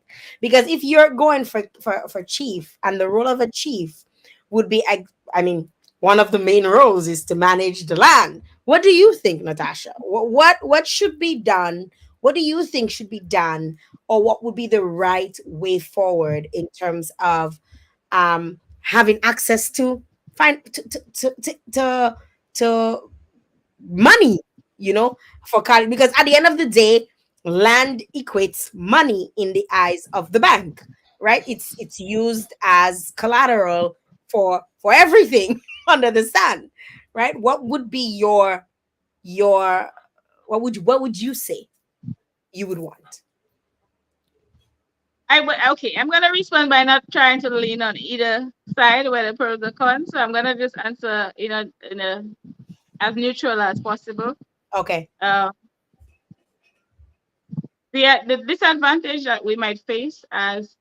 B: Because if you're going for chief, and the role of a chief would be, I mean, one of the main roles is to manage the land. What do you think, Natasha? What should be done? What do you think should be done, or what would be the right way forward in terms of having access to find to money, for Cali, because at the end of the day, land equates money in the eyes of the bank, right? It's used as collateral for everything under the sun, right? What would be your what would you say you would want?
F: Okay, I'm gonna respond by not trying to lean on either side, whether pros or cons. So I'm gonna just answer in a as neutral as possible.
B: Okay.
F: Uh, the disadvantage that we might face as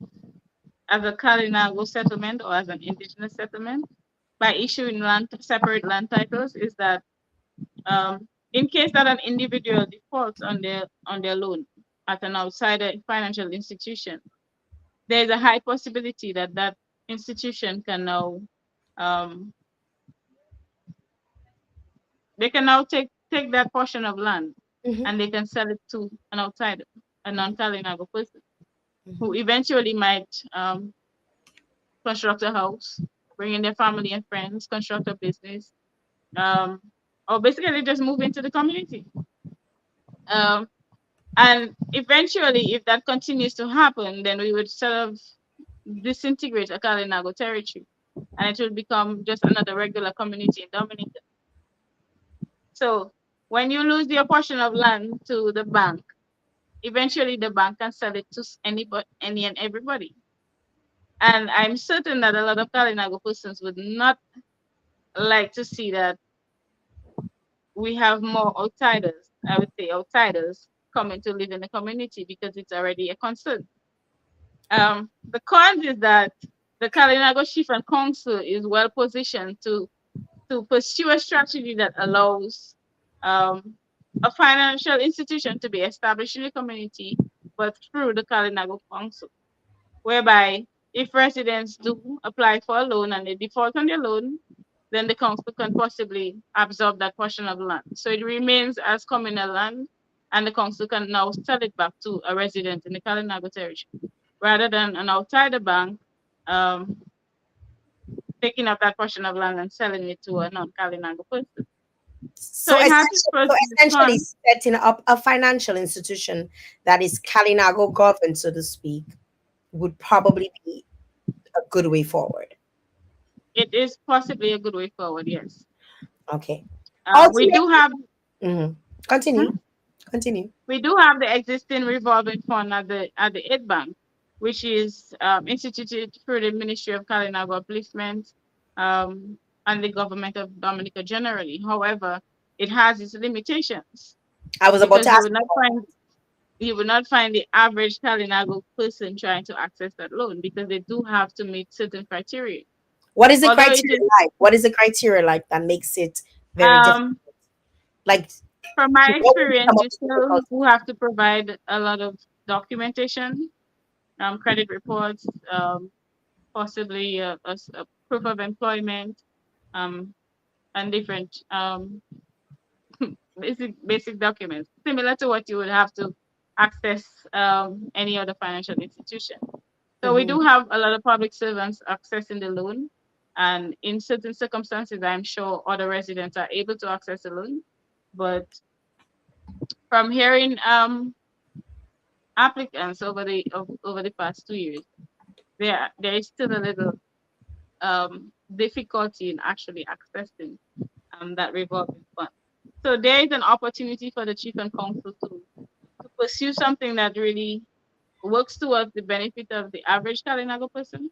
F: a Kalinago settlement or as an indigenous settlement by issuing separate land titles is that in case that an individual defaults on their loan at an outsider financial institution, there is a high possibility that that institution can now um, they can now take that portion of land
B: Hmm.
F: and they can sell it to an outsider, a non-Kalinago person who
B: Hmm.
F: eventually might construct a house, bring in their family and friends, construct a business, um, or basically just move into the community. Um, and eventually, if that continues to happen, then we would sort of disintegrate a Kalinago territory, and it will become just another regular community in Dominica. So when you lose your portion of land to the bank, eventually the bank can sell it to anybody, any and everybody. And I'm certain that a lot of Kalinago persons would not like to see that we have more outsiders, I would say outsiders, coming to live in the community because it's already a concern. The cons is that the Kalinago Chief and Council is well positioned to pursue a strategy that allows um, a financial institution to be established in the community, but through the Kalinago Council, whereby if residents do apply for a loan and they default on their loan, then the council can possibly absorb that portion of land. So it remains as communal land, and the council can now sell it back to a resident in the Kalinago territory, rather than an outsider bank um, taking up that portion of land and selling it to a non-Kalinago person. So
B: So
F: it has its
B: essentially,
F: pros
B: so
F: and its
B: essentially
F: cons.
B: setting up a financial institution that is Kalinago governed, so to speak, would probably be a good way forward.
F: It is possibly a good way forward, yes.
B: Okay.
F: We do
B: Ultimately,
F: have
B: mhm.
F: hmm?
B: Continue. Continue.
F: we do have the existing revolving fund at the Aid Bank, which is instituted through the Ministry of Kalinago Upliftment um, and the government of Dominica generally. However, it has its limitations
B: I was about to
F: because
B: ask you.
F: you will not find the average Kalinago person trying to access that loan because they do have to meet certain criteria.
B: What is the
F: Although it
B: criteria
F: is
B: like? What is the criteria like that makes it very difficult?
F: um,
B: Like,
F: from my
B: what would be some
F: experience,
B: of
F: you
B: the
F: still
B: difficulties?
F: do have to provide a lot of documentation, credit reports, possibly a proof of employment, um, and different basic documents, similar to what you would have to access any other financial institution. So we
B: Mhm.
F: do have a lot of public servants accessing the loan, and in certain circumstances, I'm sure other residents are able to access the loan. But from hearing applicants over the past 2 years, there is still a little difficulty in actually accessing that revolving fund. So there is an opportunity for the chief and council to pursue something that really works towards the benefit of the average Kalinago person,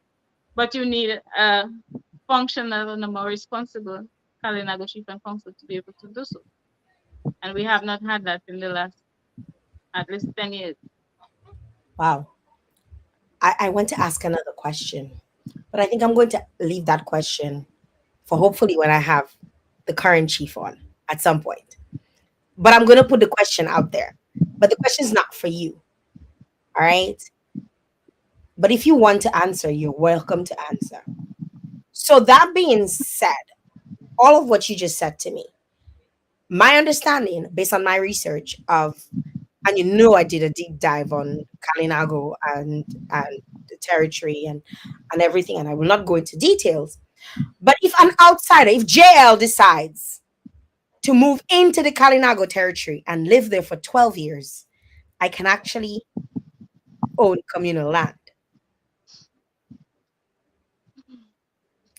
F: but you need a functional and a more responsible Kalinago chief and council to be able to do so. And we have not had that in the last at least 10 years.
B: Wow. I want to ask another question, but I think I'm going to leave that question for hopefully when I have the current chief on at some point. But I'm going to put the question out there. But the question is not for you. All right. But if you want to answer, you're welcome to answer. So, that being said, all of what you just said to me, my understanding based on my research of, and you know, I did a deep dive on Kalinago and the territory and everything, and I will not go into details. But if an outsider, if JL decides to move into the Kalinago territory and live there for 12 years, I can actually own communal land.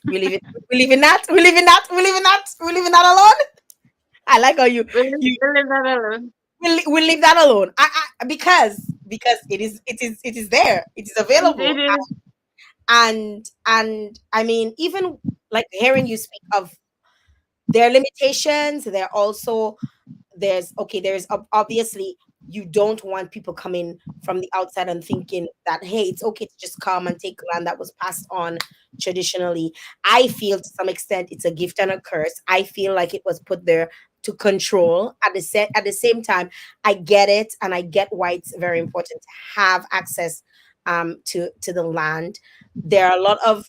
B: We leave it. We leave in that. We leave in that. We leave in that. We leave in that alone. I like how you
F: We'll leave that alone.
B: we'll leave that alone. Because it is there. It is
F: It
B: available.
F: is.
B: And I mean, even like hearing you speak of their limitations, there also there's obviously you don't want people coming from the outside and thinking that hey, it's okay to just come and take land that was passed on traditionally. I feel to some extent it's a gift and a curse. I feel like it was put there to control. At the same time, I get it, and I get why it's very important to have access to the land. There are a lot of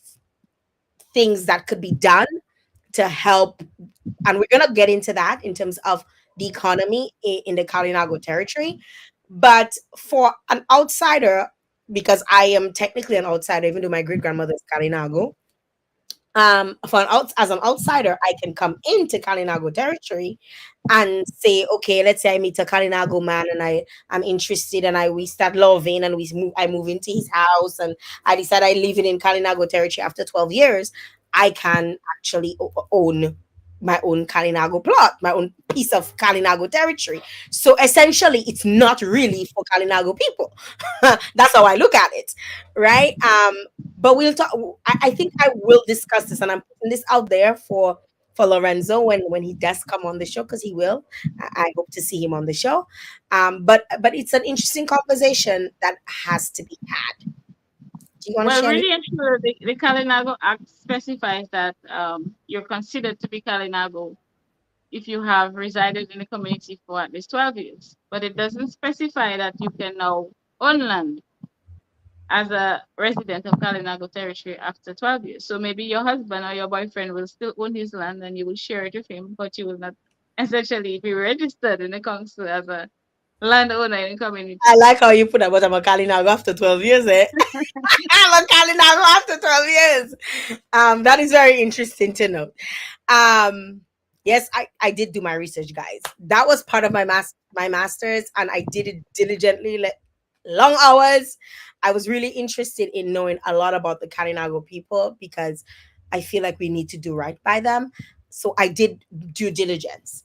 B: things that could be done to help, and we're gonna get into that in terms of the economy in the Kalinago territory. But for an outsider, because I am technically an outsider, even though my great grandmother is Kalinago, For as an outsider, I can come into Kalinago territory and say, okay, let's say I meet a Kalinago man and I'm interested and we start loving and I move into his house and I decide I live in Kalinago territory after 12 years. I can actually own my own Kalinago plot, my own piece of Kalinago territory. So essentially, it's not really for Kalinago people. That's how I look at it, right? But we'll talk. I think I will discuss this, and I'm putting this out there for Lorenzo when he does come on the show because he will. I hope to see him on the show. But it's an interesting conversation that has to be had. Do you want to
F: Well,
B: share any?
F: really and truly, the Kalinago Act specifies that you're considered to be Kalinago if you have resided in the community for at least 12 years. But it doesn't specify that you can now own land as a resident of Kalinago territory after 12 years. So maybe your husband or your boyfriend will still own his land and you will share it with him, but you will not essentially be registered in the council as a landowner in the
B: I
F: community.
B: like how you put that, but I'm a Kalinago after 12 years, eh? I'm a Kalinago after 12 years. That is very interesting to know. Yes, I did do my research, guys. That was part of my masters, and I did it diligently, like long hours. I was really interested in knowing a lot about the Kalinago people because I feel like we need to do right by them. So I did due diligence.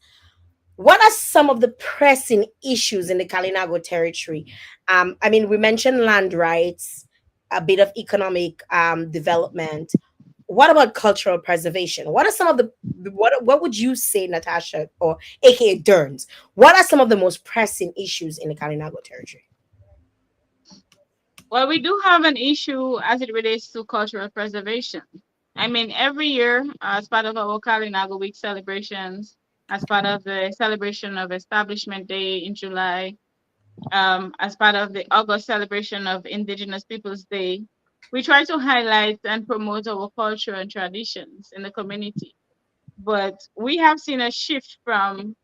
B: What are some of the pressing issues in the Kalinago territory? I mean, we mentioned land rights, a bit of economic development. What about cultural preservation? What are some of the what would you say, Natasha, or AKA Derns? What are some of the most pressing issues in the Kalinago territory?
F: Well, we do have an issue as it relates to cultural preservation. I mean, every year, as part of our Kalinago Week celebrations, as part of the celebration of Establishment Day in July, as part of the August celebration of Indigenous Peoples Day, we try to highlight and promote our culture and traditions in the community. But we have seen a shift from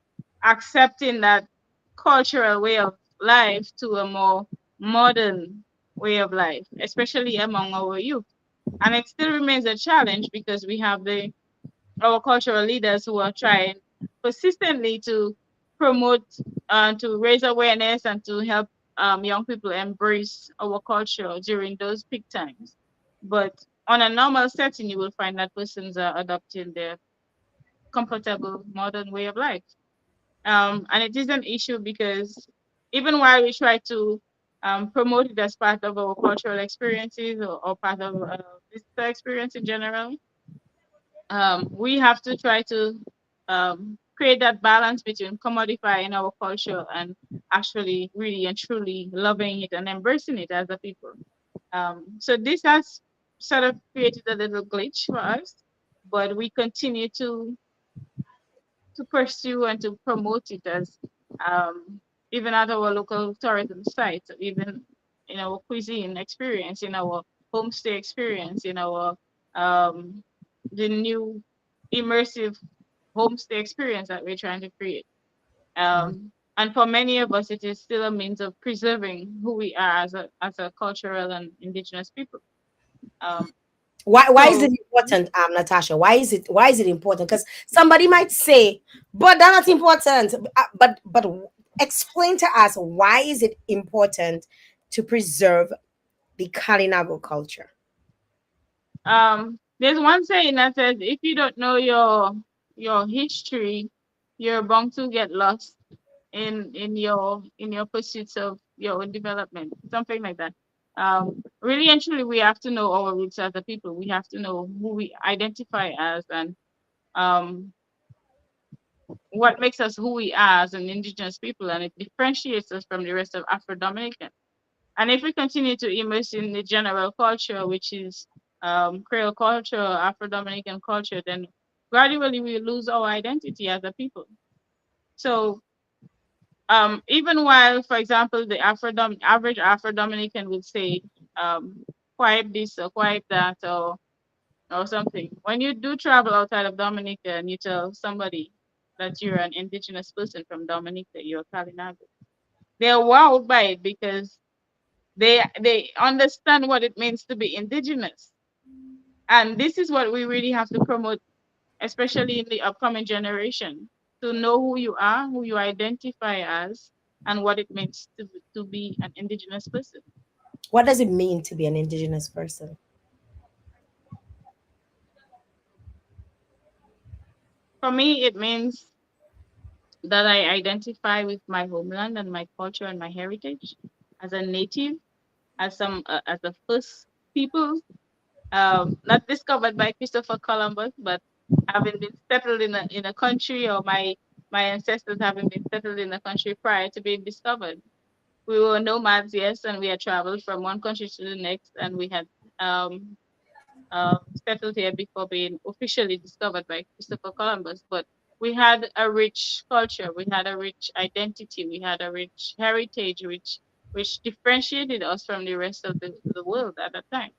F: accepting that cultural way of life to a more modern way of life, especially among our youth. And it still remains a challenge because we have the our cultural leaders who are trying persistently to promote to raise awareness and to help young people embrace our culture during those peak times. But on a normal setting, you will find that persons are adopting their comfortable modern way of life. And it is an issue because even while we try to promote it as part of our cultural experiences or part of visitor experience in general, we have to try to create that balance between commodifying our culture and actually really and truly loving it and embracing it as a people. So this has sort of created a little glitch for us, but we continue to pursue and to promote it as um, even at our local tourism sites, even in our cuisine experience, in our homestay experience, in our um, the new immersive homestay experience that we're trying to create. And for many of us, it is still a means of preserving who we are as a cultural and indigenous people. Um,
B: Why is it
F: so
B: important, Natasha? Why is it important? Because somebody might say, but that's not important. But explain to us why is it important to preserve the Kalinago culture?
F: there's one saying that says if you don't know your history, you're bound to get lost in your pursuits of your own development, something like that. Really and truly, we have to know our roots as a people. We have to know who we identify as and um, what makes us who we are as an indigenous people, and it differentiates us from the rest of Afro Dominican. And if we continue to immerse in the general culture, which is Creole culture, Afro Dominican culture, then gradually we lose our identity as a people. So even while, for example, the average Afro Dominican would say, quiet this or quiet that or something. When you do travel outside of Dominica and you tell somebody that you're an indigenous person from Dominica, you're Kalinago, they're wowed by it because they understand what it means to be indigenous. And this is what we really have to promote, especially in the upcoming generation, to know who you are, who you identify as, and what it means to be an indigenous person.
B: What does it mean to be an indigenous person?
F: For me, it means that I identify with my homeland and my culture and my heritage as a native, as the first people, not discovered by Christopher Columbus, but having been settled in a country, or my ancestors having been settled in a country prior to being discovered. We were nomads, yes, and we had traveled from one country to the next, and we had um, settled here before being officially discovered by Christopher Columbus. But we had a rich culture, we had a rich identity, we had a rich heritage, which differentiated us from the rest of the world at that time.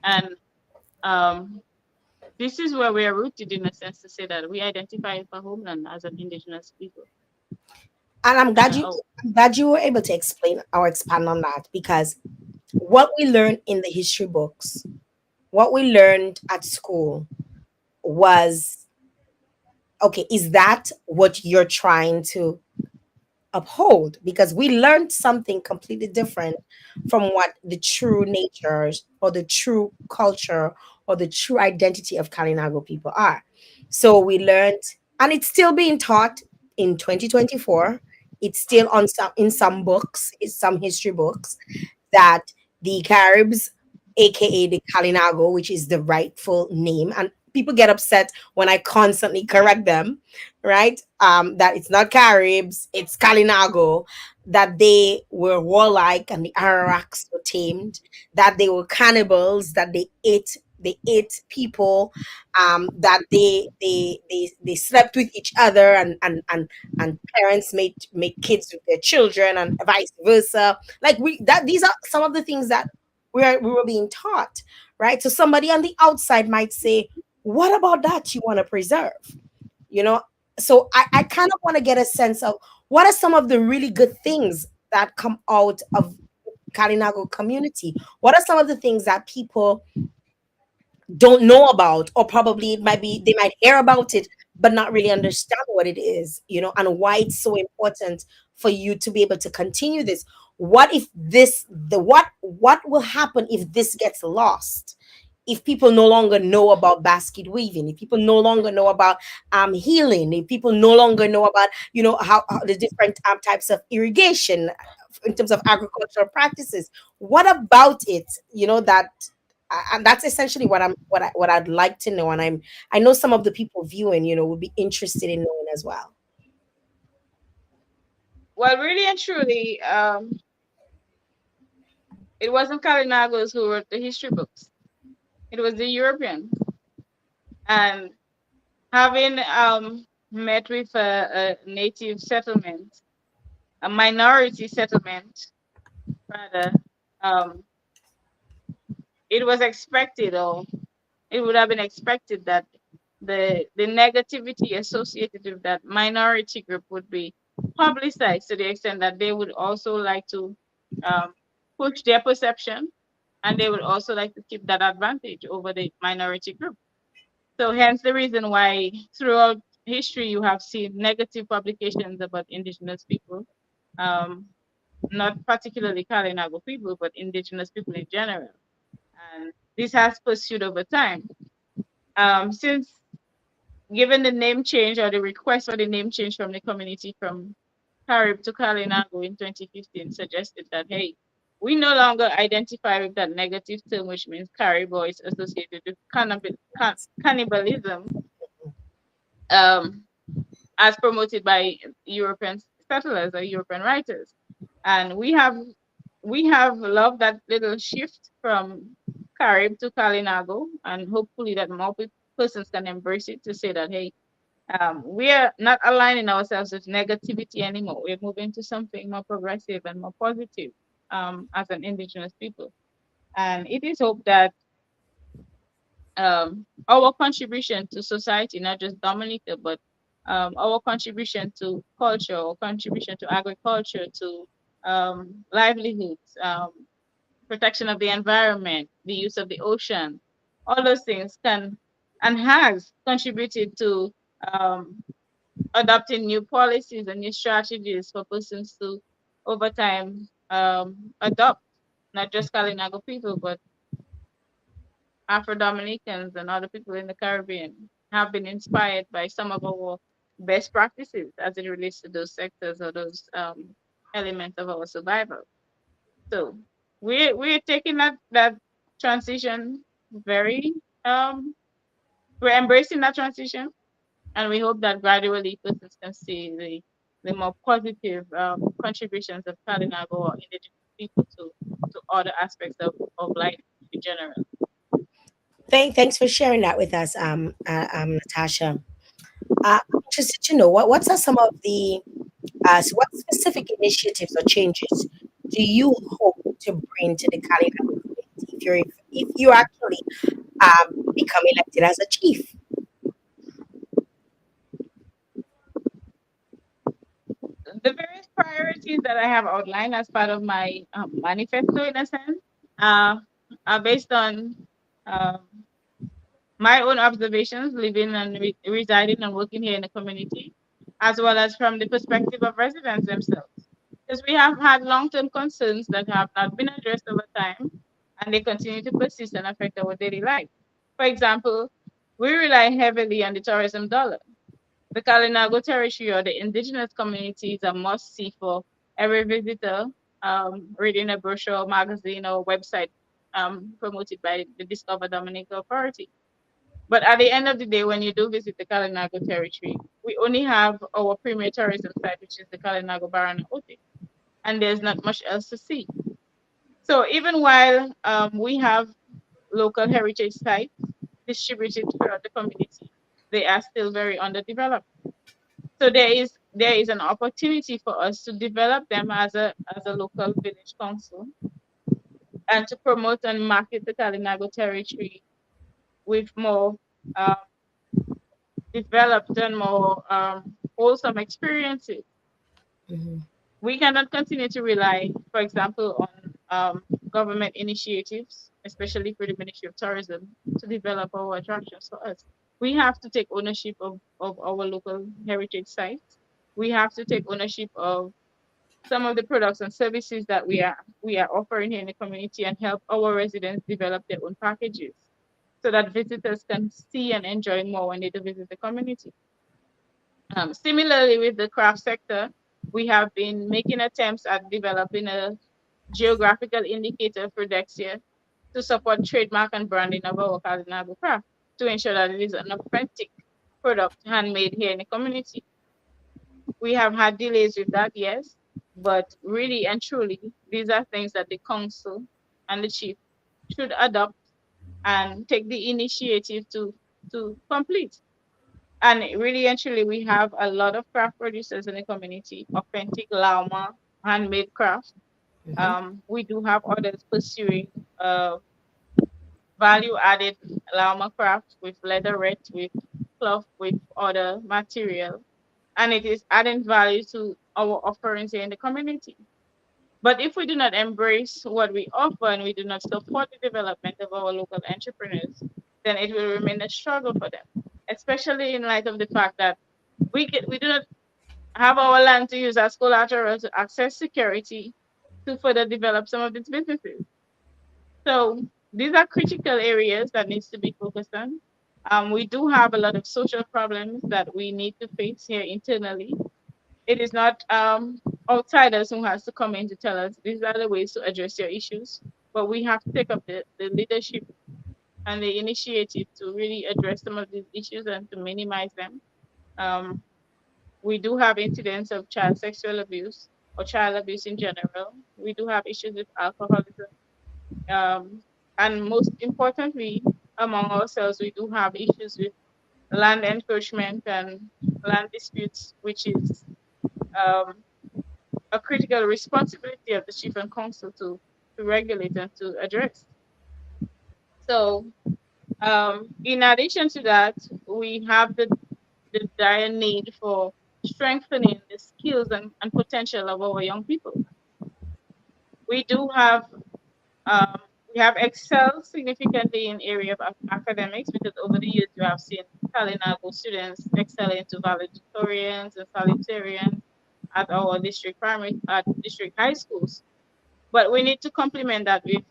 F: And um, this is where we are rooted, in a sense, to say that we identify with our homeland as an indigenous people.
B: And
F: Oh,
B: I'm glad you were able to explain or expand on that, because what we learned in the history books, what we learned at school was, okay, is that what you're trying to uphold? Because we learned something completely different from what the true natures or the true culture or the true identity of Kalinago people are. So we learned, and it's still being taught in 2024. It's still on some, in some books, it's some history books, that the Caribs, aka the Kalinago, which is the rightful name, and people get upset when I constantly correct them, right? That it's not Caribs, it's Kalinago, that they were warlike and the Arawaks were tamed, that they were cannibals, that they ate people, that they slept with each other, and parents made kids with their children and vice versa. Like, we that these are some of the things that we were being taught, right? So somebody on the outside might say, what about that you want to preserve? you know so I kind of want to get a sense of what are some of the really good things that come out of Kalinago community. What are some of the things that people don't know about, or probably it might be they might hear about it but not really understand what it is, and why it's so important for you to be able to continue this. What if this the what will happen if this gets lost, if people no longer know about basket weaving, if people no longer know about healing, if people no longer know about how the different types of irrigation in terms of agricultural practices? What about it, that and that's essentially what I'd like to know, and I know some of the people viewing, would be interested in knowing as well.
F: well, really and truly, it wasn't Kalinagos who wrote the history books. It was the Europeans. And having met with a native settlement, a minority settlement, rather, um, it was expected, or it would have been expected, that the negativity associated with that minority group would be publicized to the extent that they would also like to um, push their perception, and they would also like to keep that advantage over the minority group. So hence the reason why throughout history you have seen negative publications about indigenous people, um, not particularly Kalinago people, but indigenous people in general. And this has pursued over time. Since given the name change, or the request for the name change from the community from Carib to Kalinago in 2015 suggested that, hey, we no longer identify with that negative term, which means Carib, or is associated with cannibalism, um, as promoted by European settlers or European writers. And we have loved that little shift from Carib to Kalinago, and hopefully that more persons can embrace it, to say that, hey, we are not aligning ourselves with negativity anymore. We're moving to something more progressive and more positive, as an indigenous people. And it is hoped that our contribution to society, not just Dominica, but our contribution to culture, or contribution to agriculture, to livelihoods, protection of the environment, the use of the ocean, all those things can and has contributed to um, adopting new policies and new strategies for persons to over time adopt not just Kalinago people but Afro Dominicans and other people in the Caribbean have been inspired by some of our best practices as it relates to those sectors or those elements of our survival. So we're taking that transition very we're embracing that transition, and we hope that gradually persons can see the more positive contributions of Kalinago or indigenous people to other aspects of life in general.
B: Thanks for sharing that with us, Natasha. I'm interested to know what are some of the what specific initiatives or changes do you hope to bring to the Kalinago community if you actually become elected as a chief?
F: The various priorities that I have outlined as part of my manifesto, in a sense, uh, are based on um, my own observations living and residing and working here in the community, as well as from the perspective of residents themselves. Because we have had long term concerns that have not been addressed over time, and they continue to persist and affect our daily life. For example, we rely heavily on the tourism dollar. The Kalinago territory or the indigenous community is a must see for every visitor reading a brochure, magazine, or website promoted by the Discover Dominica Authority. But at the end of the day, when you do visit the Kalinago territory, we only have our premier tourism site, which is the Kalinago Barana Ote, and there's not much else to see. So even while we have local heritage sites distributed throughout the community, they are still very underdeveloped. So there is an opportunity for us to develop them as a local village council and to promote and market the Kalinago territory with more um, developed and more wholesome experiences.
B: Mhm.
F: We cannot continue to rely, for example, on government initiatives, especially for the Ministry of Tourism, to develop our attractions for us. We have to take ownership of our local heritage sites. We have to take ownership of some of the products and services that we are offering here in the community and help our residents develop their own packages so that visitors can see and enjoy more when they do visit the community. Similarly, with the craft sector, we have been making attempts at developing a geographical indicator for next year to support trademark and branding of our Kalinago craft to ensure that it is an authentic product handmade here in the community. We have had delays with that, yes, but really and truly, these are things that the council and the chief should adopt and take the initiative to complete. And really and truly, we have a lot of craft producers in the community, authentic Lauma handmade craft.
B: Mhm.
F: We do have others pursuing value added Lauma craft with leatherette, with cloth, with other material. And it is adding value to our offerings here in the community. But if we do not embrace what we offer and we do not support the development of our local entrepreneurs, then it will remain a struggle for them, especially in light of the fact that we do not have our land to use as collateral to access security to further develop some of these businesses. So these are critical areas that needs to be focused on. We do have a lot of social problems that we need to face here internally. It is not outsiders who has to come in to tell us these are the ways to address your issues, but we have to take up the leadership and the initiative to really address some of these issues and to minimize them. Um, we do have incidents of child sexual abuse or child abuse in general. We do have issues with alcoholism. Um, and most importantly, among ourselves, we do have issues with land encroachment and land disputes, which is um, a critical responsibility of the chief and council to regulate and to address. So, in addition to that, we have the dire need for strengthening the skills and potential of our young people. We do have um, We have excelled significantly in area of academics because over the years you have seen Kalinago students excel into valedictorians and salutarians at our district primary at district high schools. But we need to complement that with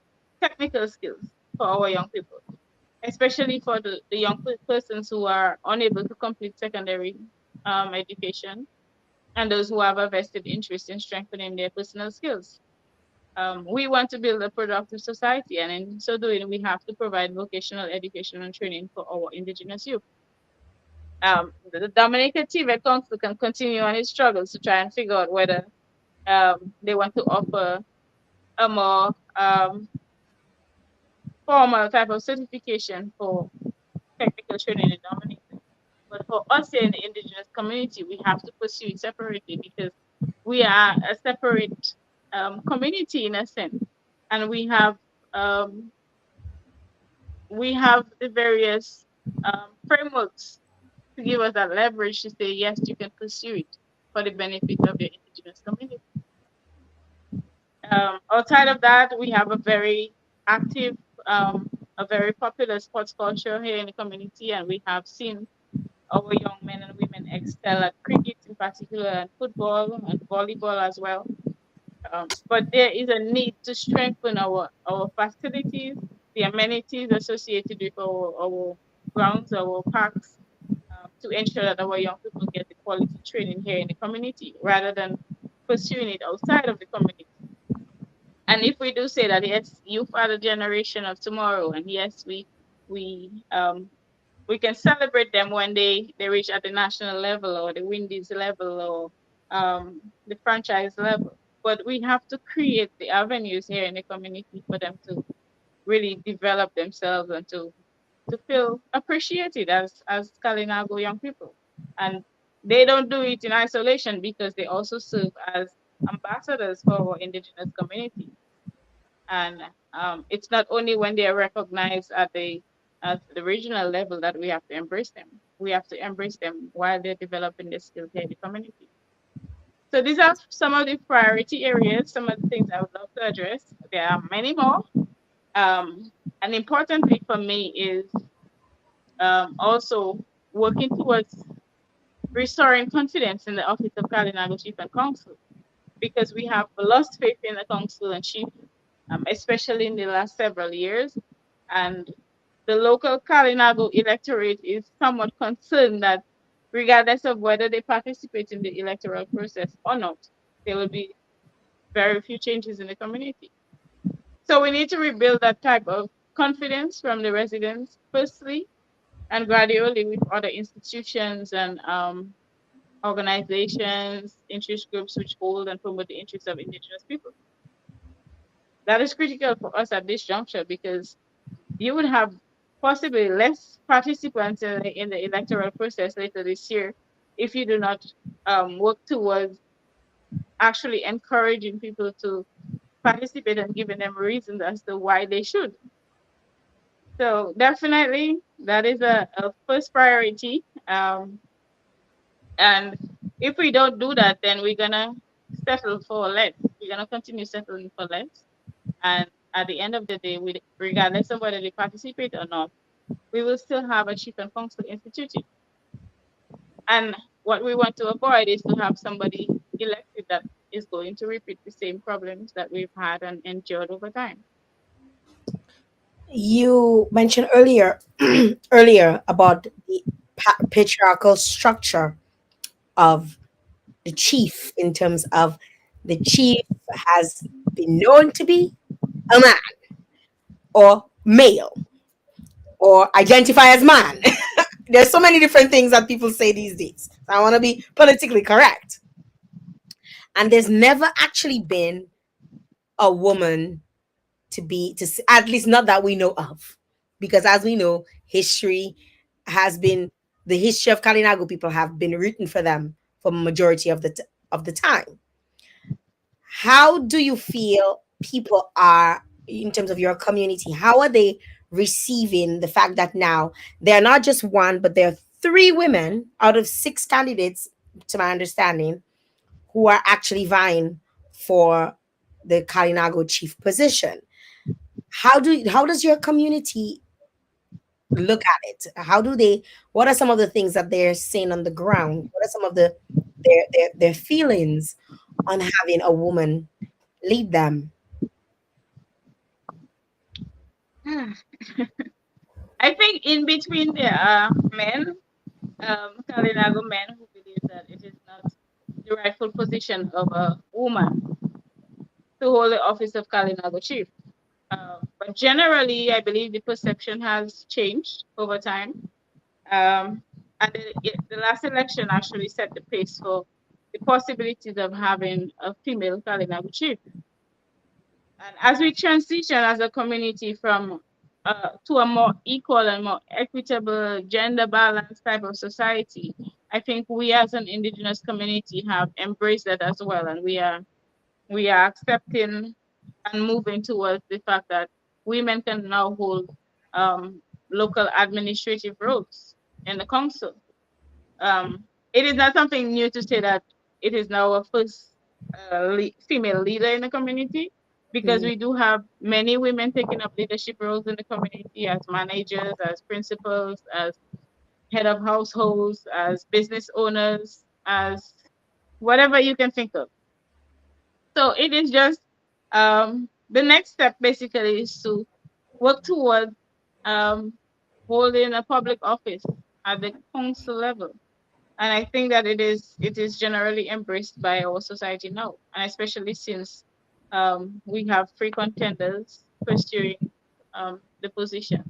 F: technical skills for our young people, especially for the young persons who are unable to complete secondary education and those who have a vested interest in strengthening their personal skills. We want to build a productive society, and in so doing, we have to provide vocational education and training for our indigenous youth. The Dominican TVET Council can continue on its struggles to try and figure out whether they want to offer a more formal type of certification for technical training in Dominican. But for us here in the indigenous community, we have to pursue it separately because we are a separate community in a sense, and um, we have the various frameworks to give us that leverage to say yes, you can pursue it for the benefit of your indigenous community. Outside of that, we have a very active, a very popular sports culture here in the community, and we have seen our young men and women excel at cricket in particular, and football and volleyball as well. But there is a need to strengthen our facilities, the amenities associated with our grounds, our parks, to ensure that our young people get the quality training here in the community rather than pursuing it outside of the community. And if we do say that yes, youth are the generation of tomorrow, and yes, we we can celebrate them when they reach at the national level or the Windies level or the franchise level. But we have to create the avenues here in the community for them to really develop themselves and to feel appreciated as Kalinago young people. And they don't do it in isolation because they also serve as ambassadors for our indigenous community. And it's not only when they are recognized at the regional level that we have to embrace them. We have to embrace them while they're developing their skills here in the community. So these are some of the priority areas, some of the things I would love to address. There are many more. And importantly for me is also working towards restoring confidence in the office of Kalinago Chief and Council because we have lost faith in the council and chief, especially in the last several years. And the local Kalinago electorate is somewhat concerned that regardless of whether they participate in the electoral process or not, there will be very few changes in the community. So we need to rebuild that type of confidence from the residents, firstly, and gradually with other institutions and organizations, interest groups which hold and promote the interests of indigenous people. That is critical for us at this juncture because you would have possibly less participants in the electoral process later this year if you do not work towards actually encouraging people to participate and giving them reasons as to why they should. So definitely that is a first priority. And if we don't do that, then we're gonna settle for less. We're gonna continue settling for less. And at the end of the day, regardless of whether they participate or not, we will still have a chief and council instituted. And what we want to avoid is to have somebody elected that is going to repeat the same problems that we've had and endured over time.
B: You mentioned earlier earlier about the patriarchal structure of the chief in terms of the chief has been known to be a man or male or identify as man. There's so many different things that people say these days. So I want to be politically correct. And there's never actually been a woman at least not that we know of, because as we know, history has been the history of Kalinago people have been rooting for them for majority of of the time. How do you feel people are in terms of your community? How are they receiving the fact that now they're not just one, but there are three women out of six candidates, to my understanding, who are actually vying for the Kalinago chief position? how does your community look at it? How do they? What are some of the things that they're seeing on the ground? What are some of their feelings on having a woman lead them?
F: I think in between there are men, Kalinago men, who believe that it is not the rightful position of a woman to hold the office of Kalinago chief. But generally, I believe the perception has changed over time. Um, and the last election actually set the pace for the possibilities of having a female Kalinago chief. And as we transition as a community from to a more equal and more equitable, gender balanced type of society, I think we as an indigenous community have embraced that as well, and we are accepting and moving towards the fact that women can now hold local administrative roles in the council. It is not something new to say that it is now a first female leader in the community, because
B: Mhm.
F: we do have many women taking up leadership roles in the community as managers, as principals, as head of households, as business owners, as whatever you can think of. So it is just the next step basically is to work towards um, holding a public office at the council level. And I think that it is generally embraced by our society now, and especially since we have free contenders pursuing the position.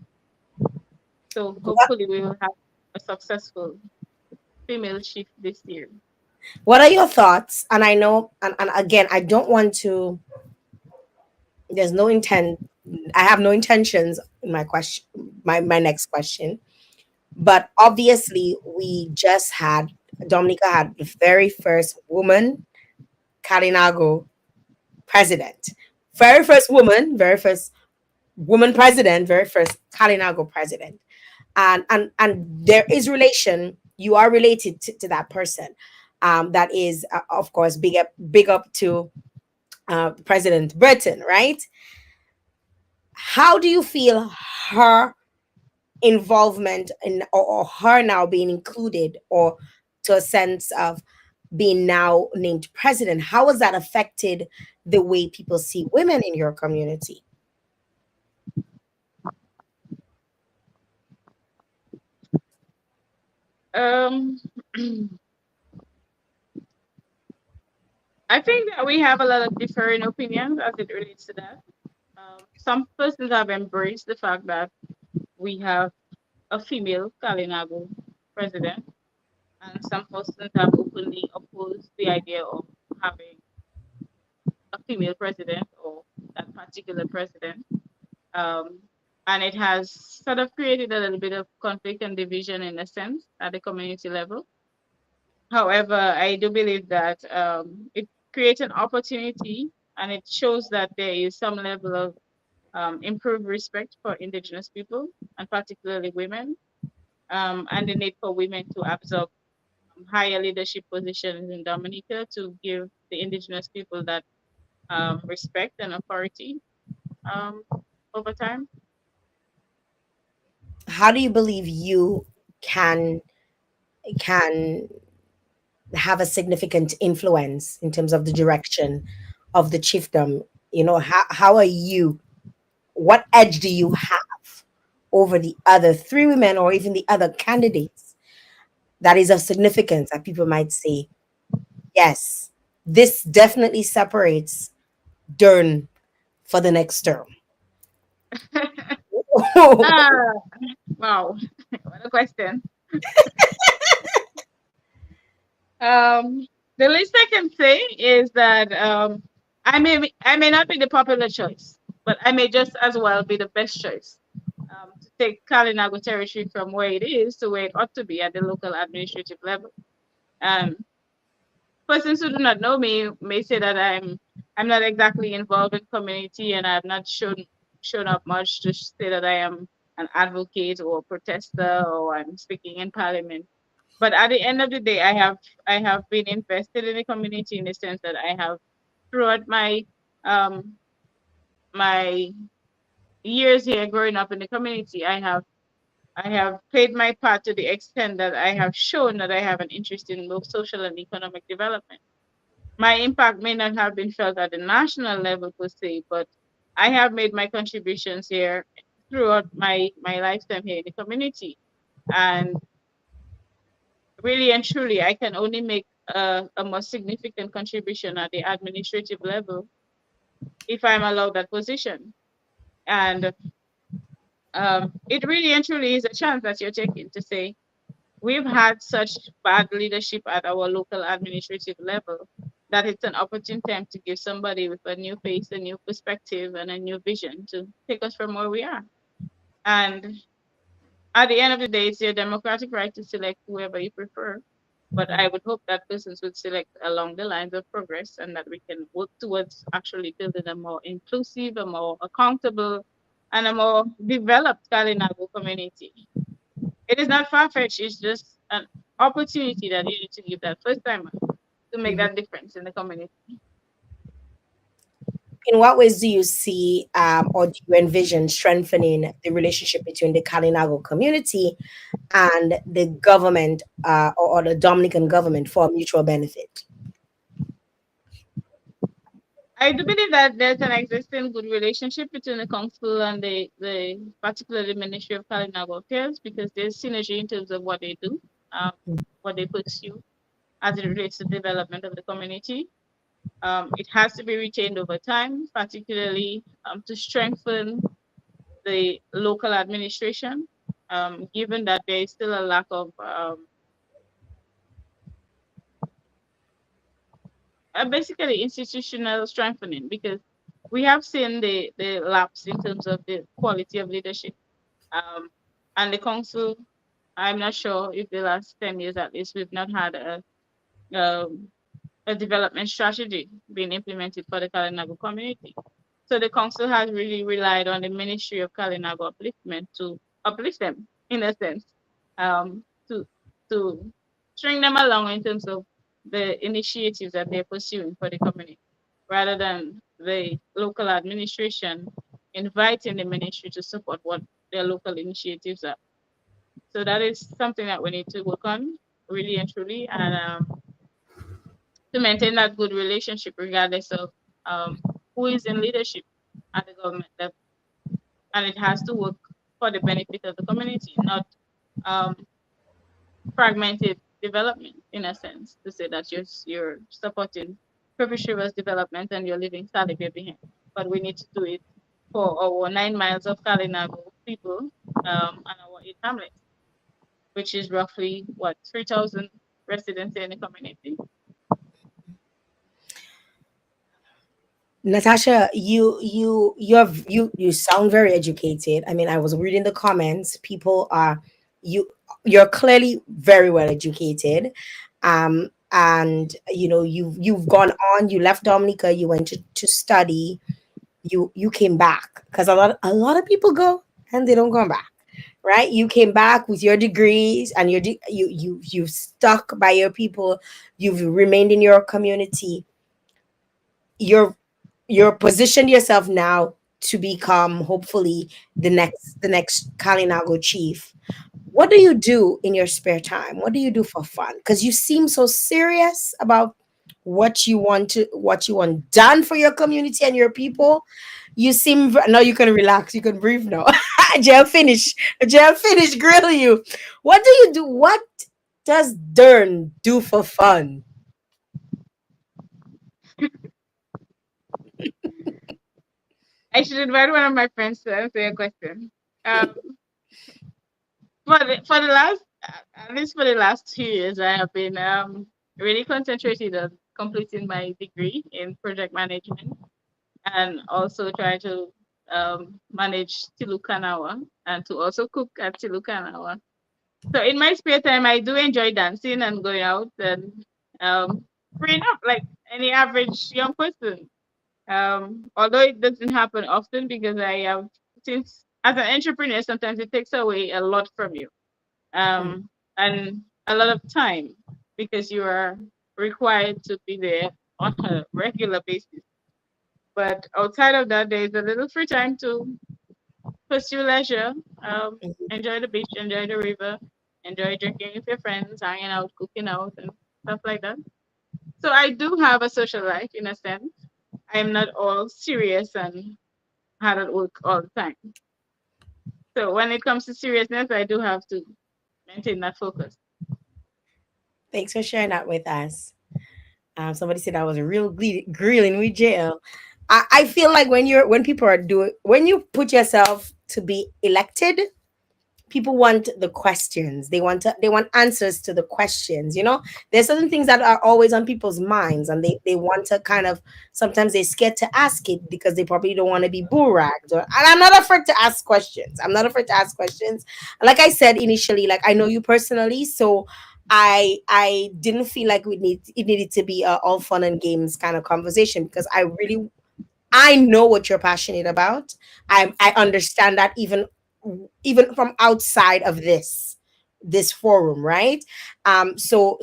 F: So
B: What
F: hopefully we will have a successful female chief this year.
B: what are your thoughts? And I know, and again, I don't want to. There's no intent. I have no intentions in my question. My next question. But obviously, we just had Dominica had the very first woman Kalinago president, very first woman president, very first Kalinago president, and there is relation. You are related to that person. That is, of course, big up to President Britain, right? How do you feel her involvement in, or her now being included, or to a sense of being now named president, how has that affected the way people see women in your community?
F: Um, I think that we have a lot of differing opinions as it relates to that. Some persons have embraced the fact that we have a female Kalinago president, and some persons have openly opposed the idea of having a female president or that particular president. Um, and it has sort of created a little bit of conflict and division in a sense at the community level. However, I do believe that it creates an opportunity, and it shows that there is some level of improved respect for Indigenous people, and particularly women, and the need for women to absorb higher leadership positions in Dominica to give the Indigenous people that respect and authority um, over time.
B: How do you believe you can can have a significant influence in terms of the direction of the chiefdom? You know, how are you, what edge do you have over the other three women or even the other candidates that is of significance that people might say, yes, this definitely separates Dern for the next term?
F: Ah, wow, what a question. Um, the least I can say is that I may not be the popular choice, but I may just as well be the best choice to take Kalinago territory from where it is to where it ought to be at the local administrative level. Um, Persons who do not know me may say that I'm not exactly involved in community, and I've not shown up much to say that I am an advocate or a protester or I'm speaking in parliament. But at the end of the day, I have been invested in the community in the sense that I have throughout my um my years here growing up in the community, I have played my part to the extent that I have shown that I have an interest in both social and economic development. My impact may not have been felt at the national level per se, but I have made my contributions here throughout my lifetime here in the community. And really and truly, I can only make a more significant contribution at the administrative level if I'm allowed that position. And it really and truly is a chance that you're taking to say, we've had such bad leadership at our local administrative level that it's an opportune time to give somebody with a new face, a new perspective, and a new vision to take us from where we are. And at the end of the day, it's your democratic right to select whoever you prefer. But I would hope that persons would select along the lines of progress and that we can work towards actually building a more inclusive, a more accountable, and a more developed Kalinago community. It is not far fetched, it's just an opportunity that you need to give that first timer to make
B: Mhm.
F: that difference in the community.
B: In what ways do you see or do you envision strengthening the relationship between the Kalinago community and the government or the Dominican government for mutual benefit?
F: I do believe that there's an existing good relationship between the council and the particularly Ministry of Kalinago Affairs because there's synergy in terms of what they do, um, what they pursue as it relates to development of the community. It has to be retained over time, particularly to strengthen the local administration, given that there is still a lack of basically institutional strengthening because we have seen the lapse in terms of the quality of leadership. Um, and the council, I'm not sure if the last 10 years at least, we've not had um, a development strategy being implemented for the Kalinago community. So the council has really relied on the Ministry of Kalinago upliftment to uplift them in a sense, to to string them along in terms of the initiatives that they're pursuing for the community, rather than the local administration inviting the ministry to support what their local initiatives are. So that is something that we need to work on really and truly, and to maintain that good relationship regardless of um, who is in leadership at the government level. And it has to work for the benefit of the community, not um, fragmented development in a sense, to say that you're supporting perpetuous development and you're leaving Salivia behind. But we need to do it for our 9 miles of Kalinago people and our 8 hamlets, which is roughly what 3,000 residents in the community.
B: Natasha, you sound very educated. I mean, I was reading the comments. People are you you're clearly very well educated. And you've gone on, you left Dominica, you went to study, you came back because a lot of people go and they don't come back, right? You came back with your degrees and you've stuck by your people, you've remained in your community, you're positioned yourself now to become hopefully the next Kalinago chief. What do you do in your spare time? What do you do for fun? Because you seem so serious about what you want done for your community and your people. You seem now you can relax, you can breathe now. Jail finish grill you. What do you do? What does Dern do for fun?
F: I should invite one of my friends to answer your question. Um, for the last at least for the last 2 years, I have been really concentrated on completing my degree in project management and also try to manage Tilukanawa and to also cook at Tilukanawa. So in my spare time, I do enjoy dancing and going out and freeing up like any average young person. Although it doesn't happen often because I have since as an entrepreneur, sometimes it takes away a lot from you,
B: Mm.
F: and a lot of time because you are required to be there on a regular basis. But outside of that, there is a little free time to pursue leisure,
B: Mhm.
F: enjoy the beach, enjoy the river, enjoy drinking with your friends, hanging out, cooking out, and stuff like that. So I do have a social life in a sense. I am not all serious and hard at work all the time. So when it comes to seriousness, I do have to maintain that focus.
B: Thanks for sharing that with us. Somebody said I was a real grilling with Jael. I feel like when people are doing when you put yourself to be elected, people want the questions. They want answers to the questions. There's certain things that are always on people's minds, and they want to kind of sometimes they're scared to ask it because they probably don't want to be bull ragged. And I'm not afraid to ask questions. I'm not afraid to ask questions. Like I said initially, like I know you personally, so I didn't feel like it needed to be a all fun and games kind of conversation because I know what you're passionate about. I understand that even from outside of this forum, right? So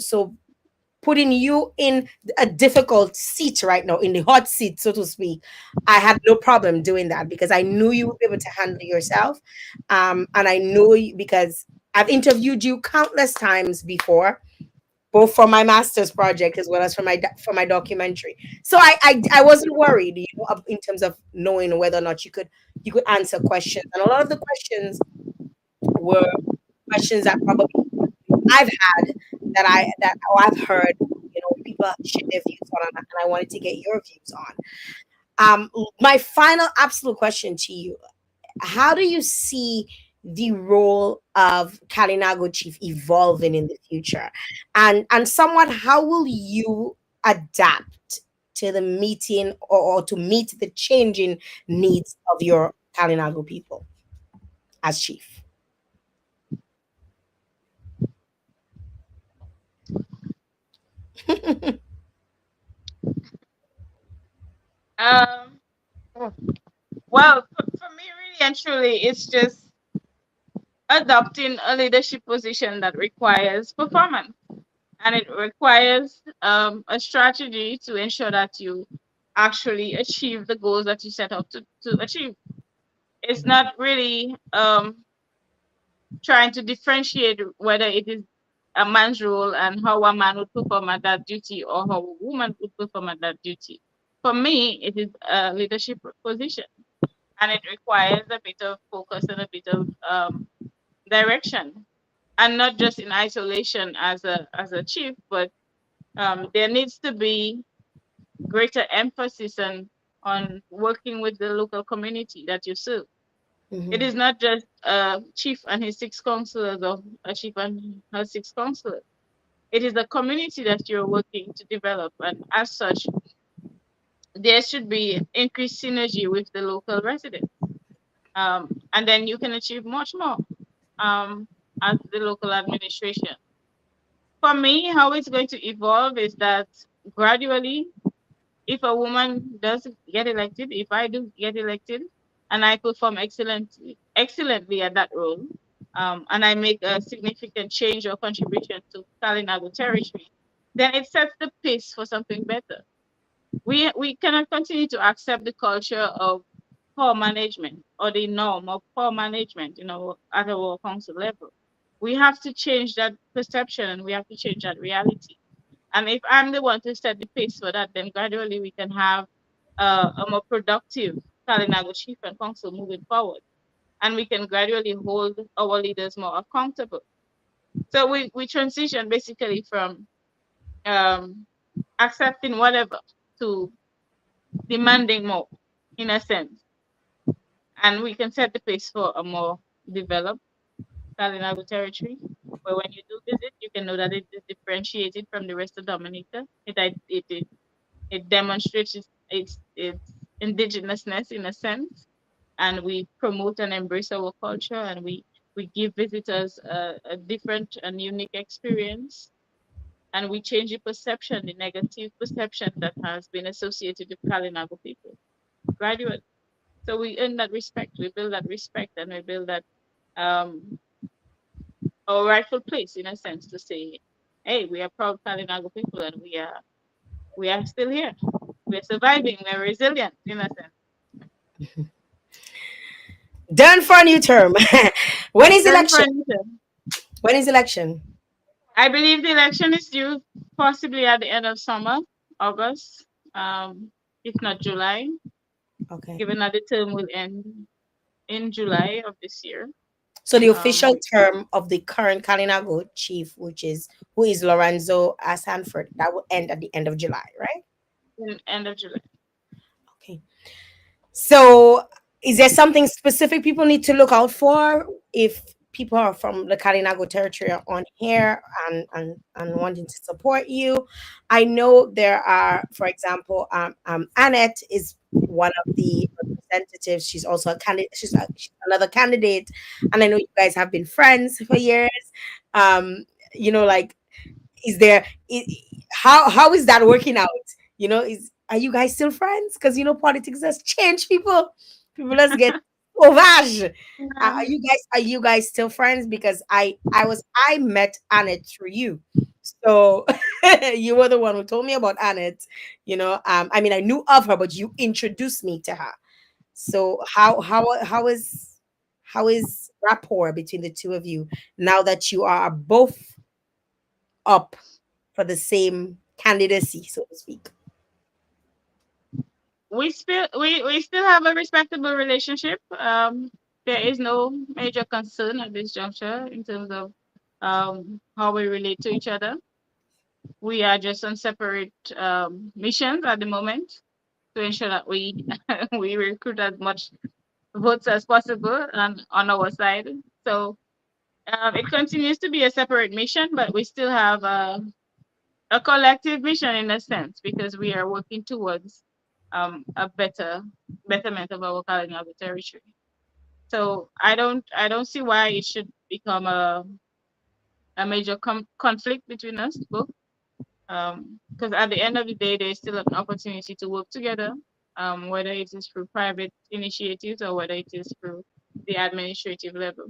B: putting you in a difficult seat right now, in the hot seat, so to speak, I had no problem doing that because I knew you would be able to handle yourself. And I know you because I've interviewed you countless times before, both for my master's project as well as for my documentary. So I wasn't worried, in terms of knowing whether or not you could answer questions, and a lot of the questions were questions that probably I've had or I've heard, people share their views on, and I wanted to get your views on. My final absolute question to you: how do you see the role of Kalinago chief evolving in the future? And somewhat, how will you adapt to the meeting or to meet the changing needs of your Kalinago people as chief?
F: Um, well, for me, really and truly, it's just adopting a leadership position that requires performance, and it requires a strategy to ensure that you actually achieve the goals that you set out to achieve. It's not really trying to differentiate whether it is a man's role and how a man would perform at that duty or how a woman would perform at that duty. For me, it is a leadership position, and it requires a bit of focus and a bit of direction, and not just in isolation as a chief, but there needs to be greater emphasis on working with the local community that you serve. It
B: Mhm.
F: is not just a chief and his six counselors or a chief and her six counselors. It is the community that you're working to develop, and as such, there should be increased synergy with the local residents, and then you can achieve much more um, as the local administration. For me, how it's going to evolve is that gradually, if a woman does get elected, if I do get elected, and I perform excellently at that role, and I make a significant change or contribution to Kalinago territory, then it sets the pace for something better. We cannot continue to accept the culture of poor management or the norm of poor management, at our council level. We have to change that perception, and we have to change that reality. And if I'm the one to set the pace for that, then gradually we can have a more productive Kalinago chief and council moving forward. And we can gradually hold our leaders more accountable. So we transition basically from um, accepting whatever to demanding more, in a sense. And we can set the pace for a more developed Kalinago territory, where when you do visit, you can know that it is differentiated from the rest of Dominica. It demonstrates its indigenousness in a sense, and we promote and embrace our culture, and we give visitors a different and unique experience, and we change the perception, the negative perception that has been associated with Kalinago people gradually. So we earn that respect, we build that respect, and we build that um, our rightful place in a sense to say, hey, we are proud Kalinago people, and we are still here. We're surviving. We're resilient in a sense.
B: Done for a new term. When is
F: Done for
B: election?
F: a new term.
B: When is election?
F: I believe the election is due possibly at the end of summer, August, if not July,
B: Okay.
F: given that the term will end in July of this year.
B: So the official
F: Um,
B: term of the current Kalinago chief, who is Lorenzo Sanford, that will end at the end of July, right?
F: in end of July.
B: Okay. So, is there something specific people need to look out for if people are from the Kalinago territory are on here and wanting to support you? I know there are, for example, Annette is one of the representatives. She's also a candidate. She's another candidate, and I know you guys have been friends for years. Um, like is there how is that working out? Is Are you guys still friends? Because politics has changed people. People let's get sauvage. Are you guys still friends? Because I met Annette through you. So you were the one who told me about Annette. I mean, I knew of her, but you introduced me to her. So how is rapport between the two of you now that you are both up for the same candidacy, so to speak?
F: We still have a respectable relationship. There is no major concern at this juncture in terms of how we relate to each other. We are just on separate missions at the moment to ensure that we we recruit as much votes as possible on our side. So it continues to be a separate mission, but we still have a collective mission in a sense because we are working towards a betterment of our Kalinago territory. So I don't see why it should become a major conflict between us both. Because at the end of the day, there's still an opportunity to work together, whether it is through private initiatives or whether it is through the administrative level.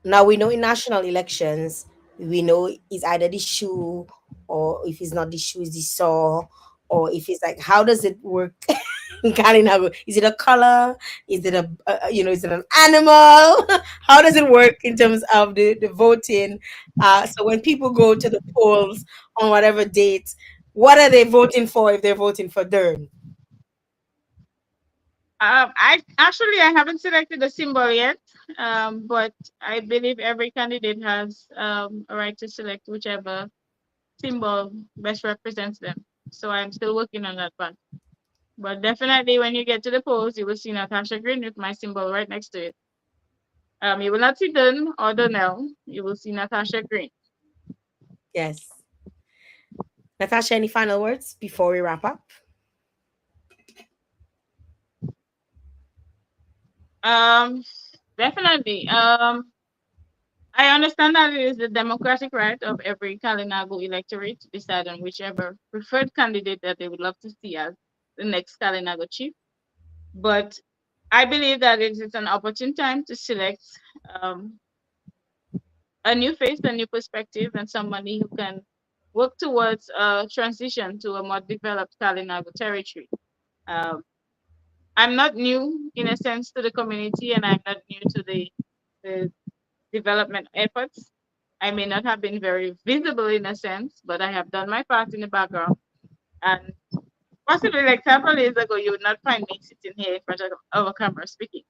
B: Now we know in national elections, we know it's either the shoe, or if it's not the shoe, it's the saw, or if it's like, how does it work? In Kalinago, is it a color? Is it is it an animal? How does it work in terms of the voting? So when people go to the polls on whatever date, what are they voting for if they're voting for Dern?
F: I haven't selected a symbol yet, but I believe every candidate has a right to select whichever symbol best represents them. So I'm still working on that part. But definitely, when you get to the polls, you will see Natasha Green with my symbol right next to it. You will not see Dun or Donnell. You will see Natasha Green.
B: Yes. Natasha, any final words before we wrap up?
F: Um, Definitely. I understand that it is the democratic right of every Kalinago electorate to decide on whichever preferred candidate that they would love to see as the next Kalinago chief. But I believe that it is an opportune time to select um, a new face, a new perspective, and somebody who can work towards a transition to a more developed Kalinago territory. Um, I'm not new in a sense to the community, and I'm not new to the development efforts. I may not have been very visible in a sense, but I have done my part in the background. And possibly like several days ago, you would not find me sitting here in front of a camera speaking.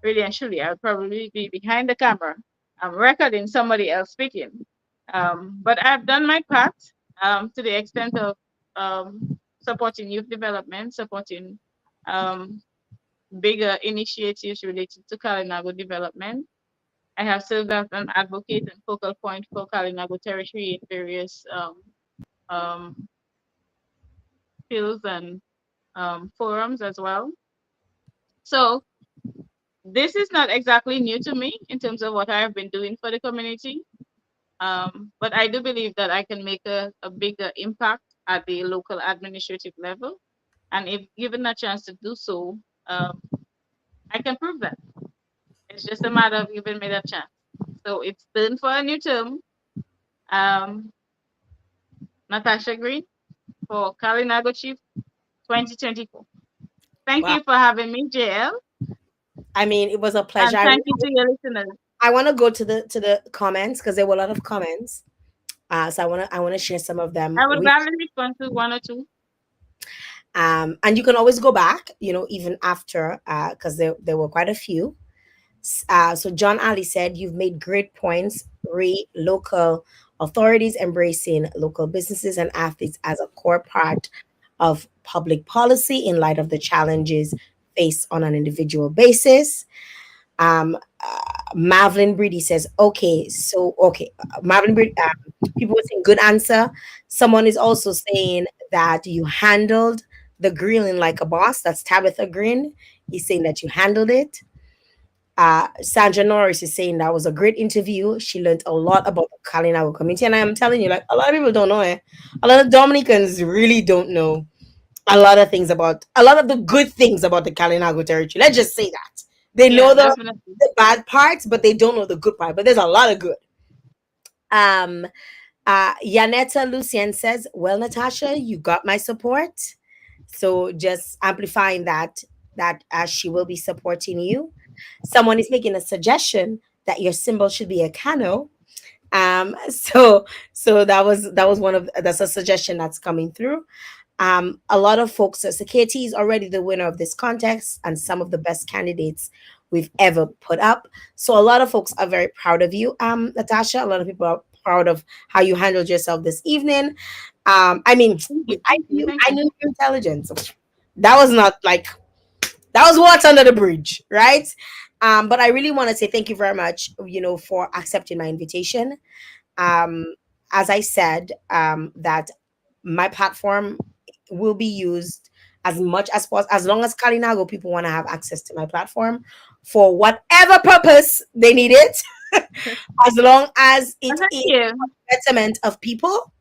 F: Really and truly, I would probably be behind the camera. I'm recording somebody else speaking. But I've done my part to the extent of supporting youth development, supporting um, bigger initiatives related to Kalinago development. I have served as an advocate and focal point for Kalinago territory in various um, fields and forums as well. So this is not exactly new to me in terms of what I have been doing for the community. But I do believe that I can make a bigger impact at the local administrative level. And if given a chance to do so, I can prove that. It's just a matter of giving me that chance. So it's done for a new term. Um, Natasha Green for Kalinago Chief 2024. Thank
B: Wow.
F: you for having me, Jael.
B: I mean, it was a pleasure.
F: And thank you to your listeners.
B: I want to go to the comments because there were a lot of comments. So I want to share some of them
F: I would
B: with
F: gladly respond to one or two.
B: and you can always go back, even after because there were quite a few. So John Ali said, "You've made great points. Local authorities embracing local businesses and athletes as a core part of public policy in light of the challenges faced on an individual basis." Marvin Breedy says, Marvin Breedy, people were saying good answer. Someone is also saying that you handled the grilling like a boss. That's Tabitha Green. He's saying that you handled it. Sandra Norris is saying that was a great interview. She learned a lot about the Kalinago community. And I am telling you, like, a lot of people don't know it. A lot of Dominicans really don't know a lot of the good things about the Kalinago territory. Let's just say that. They
F: Yeah,
B: know
F: definitely.
B: the bad parts, but they don't know the good part. But there's a lot of good. Um, Yanetta Lucien says, "Well, Natasha, you got my support." So just amplifying that as she will be supporting you. Someone is making a suggestion that your symbol should be a cano. So that was that's a suggestion that's coming through. A lot of folks, so KT is already the winner of this contest and some of the best candidates we've ever put up. So a lot of folks are very proud of you, Natasha. A lot of people are proud of how you handled yourself this evening. I mean,
F: Thank you.
B: I
F: Thank you.
B: knew
F: Thank
B: I
F: you.
B: knew your intelligence. That was not like that was what's under the bridge, right? But I really want to say thank you very much, for accepting my invitation. Um, as I said, that my platform will be used as much as possible, as long as Kalinago people want to have access to my platform for whatever purpose they need it, as long as
F: Well,
B: it
F: thank
B: is
F: you.
B: betterment of people,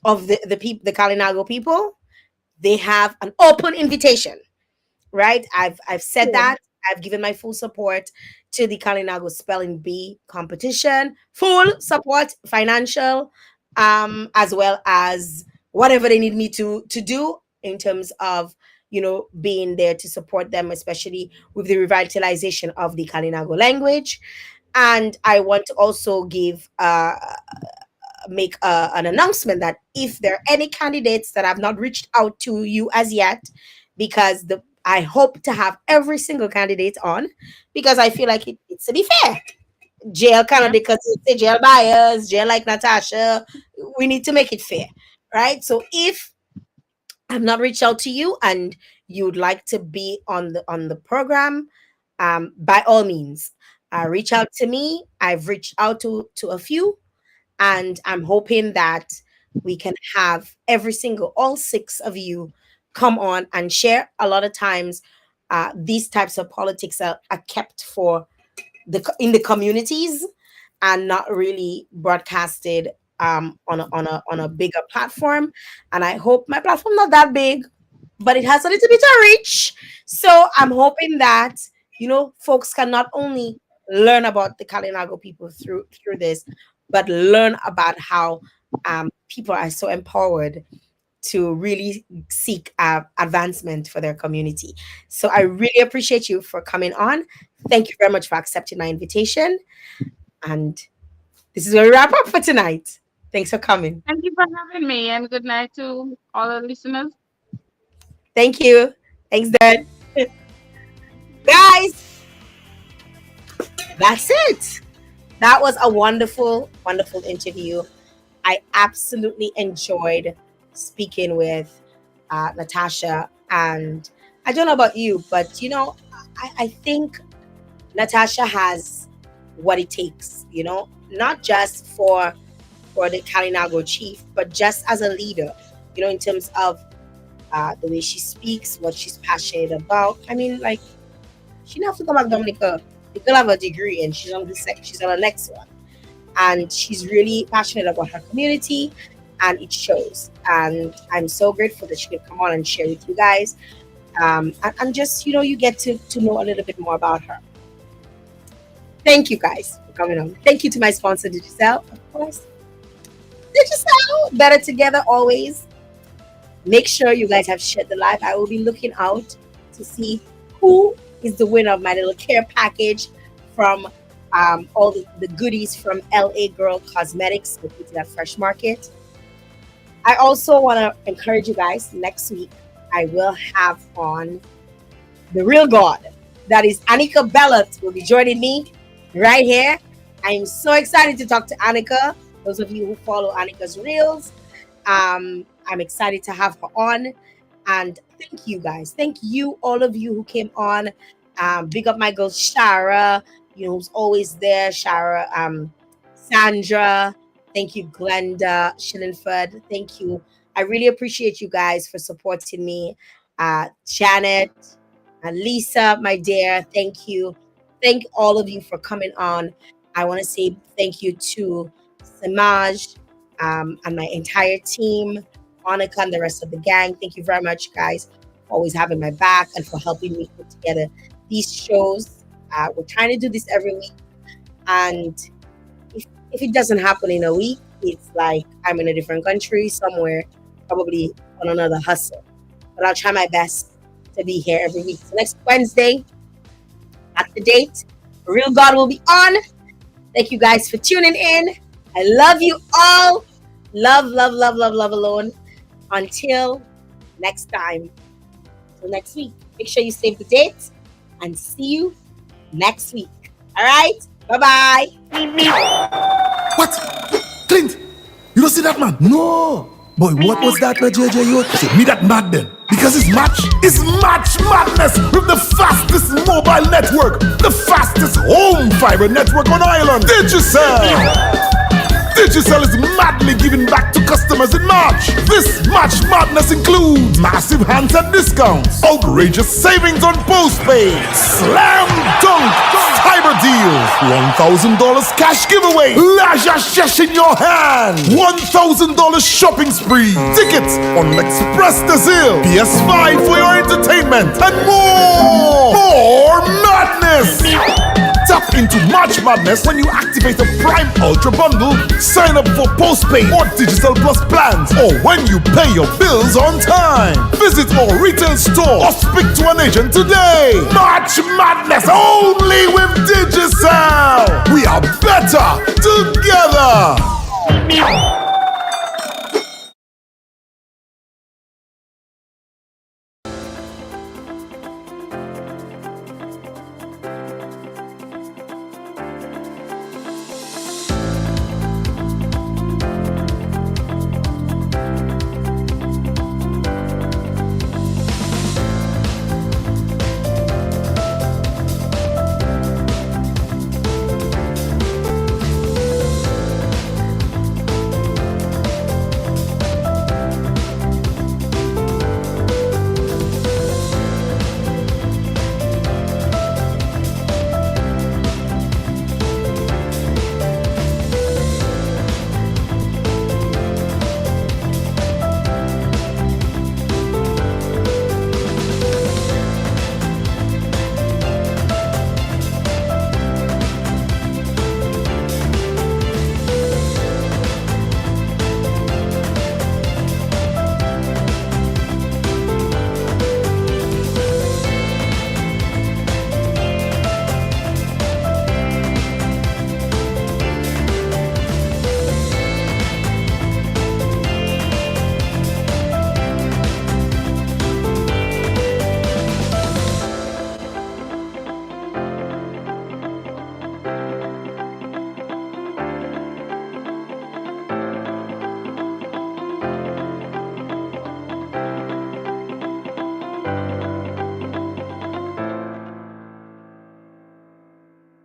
B: of the people, the Kalinago people. They have an open invitation, right? I've said
F: Yeah.
B: that. I've given my full support to the Kalinago Spelling Bee competition. Full support, financial, as well as whatever they need me to do in terms of being there to support them, especially with the revitalization of the Kalinago language. And I want to also make an announcement that if there are any candidates that have not reached out to you as yet, because I hope to have every single candidate on, because I feel like it's to be fair. Jail
F: Yeah.
B: candidate, because it's a jail bias, jail like Natasha. We need to make it fair, right? So if I've not reached out to you and you'd like to be on the program, by all means, reach out to me. I've reached out to a few, and I'm hoping that we can have all six of you come on and share. A lot of times, these types of politics are kept for in the communities and not really broadcasted on a bigger platform. And I hope my platform not that big, but it has a little bit of reach. So I'm hoping that folks can not only learn about the Kalinago people through this, but learn about how people are so empowered to really seek advancement for their community. So I really appreciate you for coming on. Thank you very much for accepting my invitation. And this is where we wrap up for tonight. Thanks for coming.
F: Thank you for having me, and good night to all the listeners.
B: Thank you. Thanks, Dad. Guys, that's it. That was a wonderful, wonderful interview. I absolutely enjoyed speaking with Natasha. And I don't know about you, but I think Natasha has what it takes, not just for the Kalinago chief, but just as a leader, in terms of the way she speaks, what she's passionate about. I mean, like, she didn't have to come back, Dominica. The girl have a degree and she's on the next one. And she's really passionate about her community, and it shows. And I'm so grateful that she could come on and share with you guys. And just, you get to know a little bit more about her. Thank you guys for coming on. Thank you to my sponsor, Digicel, of course. Digicel, better together always. Make sure you guys have shared the live. I will be looking out to to see who is the winner of my little care package from all the goodies from LA Girl Cosmetics located at Fresh Market. I also want to encourage you guys, next week I will have on the real God. That is Annika Bellat will be joining me right here. I am so excited to talk to Annika. Those of you who follow Annika's reels, I'm excited to have her on. And thank you guys. Thank you, all of you who came on. Big up my girl Shara, who's always there. Shara, Sandra. Thank you, Glenda Shillingford. Thank you. I really appreciate you guys for supporting me. Janet, Lisa, my dear, thank you. Thank all of you for coming on. I want to say thank you to Samaj and my entire team, Monica and the rest of the gang. Thank you very much, guys, for always having my back and for helping me put together these shows. We're trying to do this every week. And if it doesn't happen in a week, it's like I'm in a different country somewhere, probably on another hustle. But I'll try my best to be here every week. So next Wednesday, at the date, Real God will be on. Thank you guys for tuning in. I love you all. Love, love, love, love, love alone. Until next time. Until next week. Make sure you save the date and see you next week. All right? Bye-bye.
A: What? Clint, you don't see that man? No. Boy, what was that, JJ? You say me that mad then? Because it's match madness with the fastest mobile network, the fastest home fiber network on Ireland. Digicel is madly giving back to customers in March. This March madness includes massive handset discounts, outrageous savings on postpaid, slam dunk fiber deals, $1,000 cash giveaway, Laja Shesh in your hand, $1,000 shopping spree, tickets on Express the Zil, PS5 for your entertainment, and more madness. Tap into March Madness when you activate a Prime Ultra bundle, sign up for postpaid or Digicel Plus plans, or when you pay your bills on time. Visit our retail store or speak to an agent today. March Madness only with Digicel. We are better together.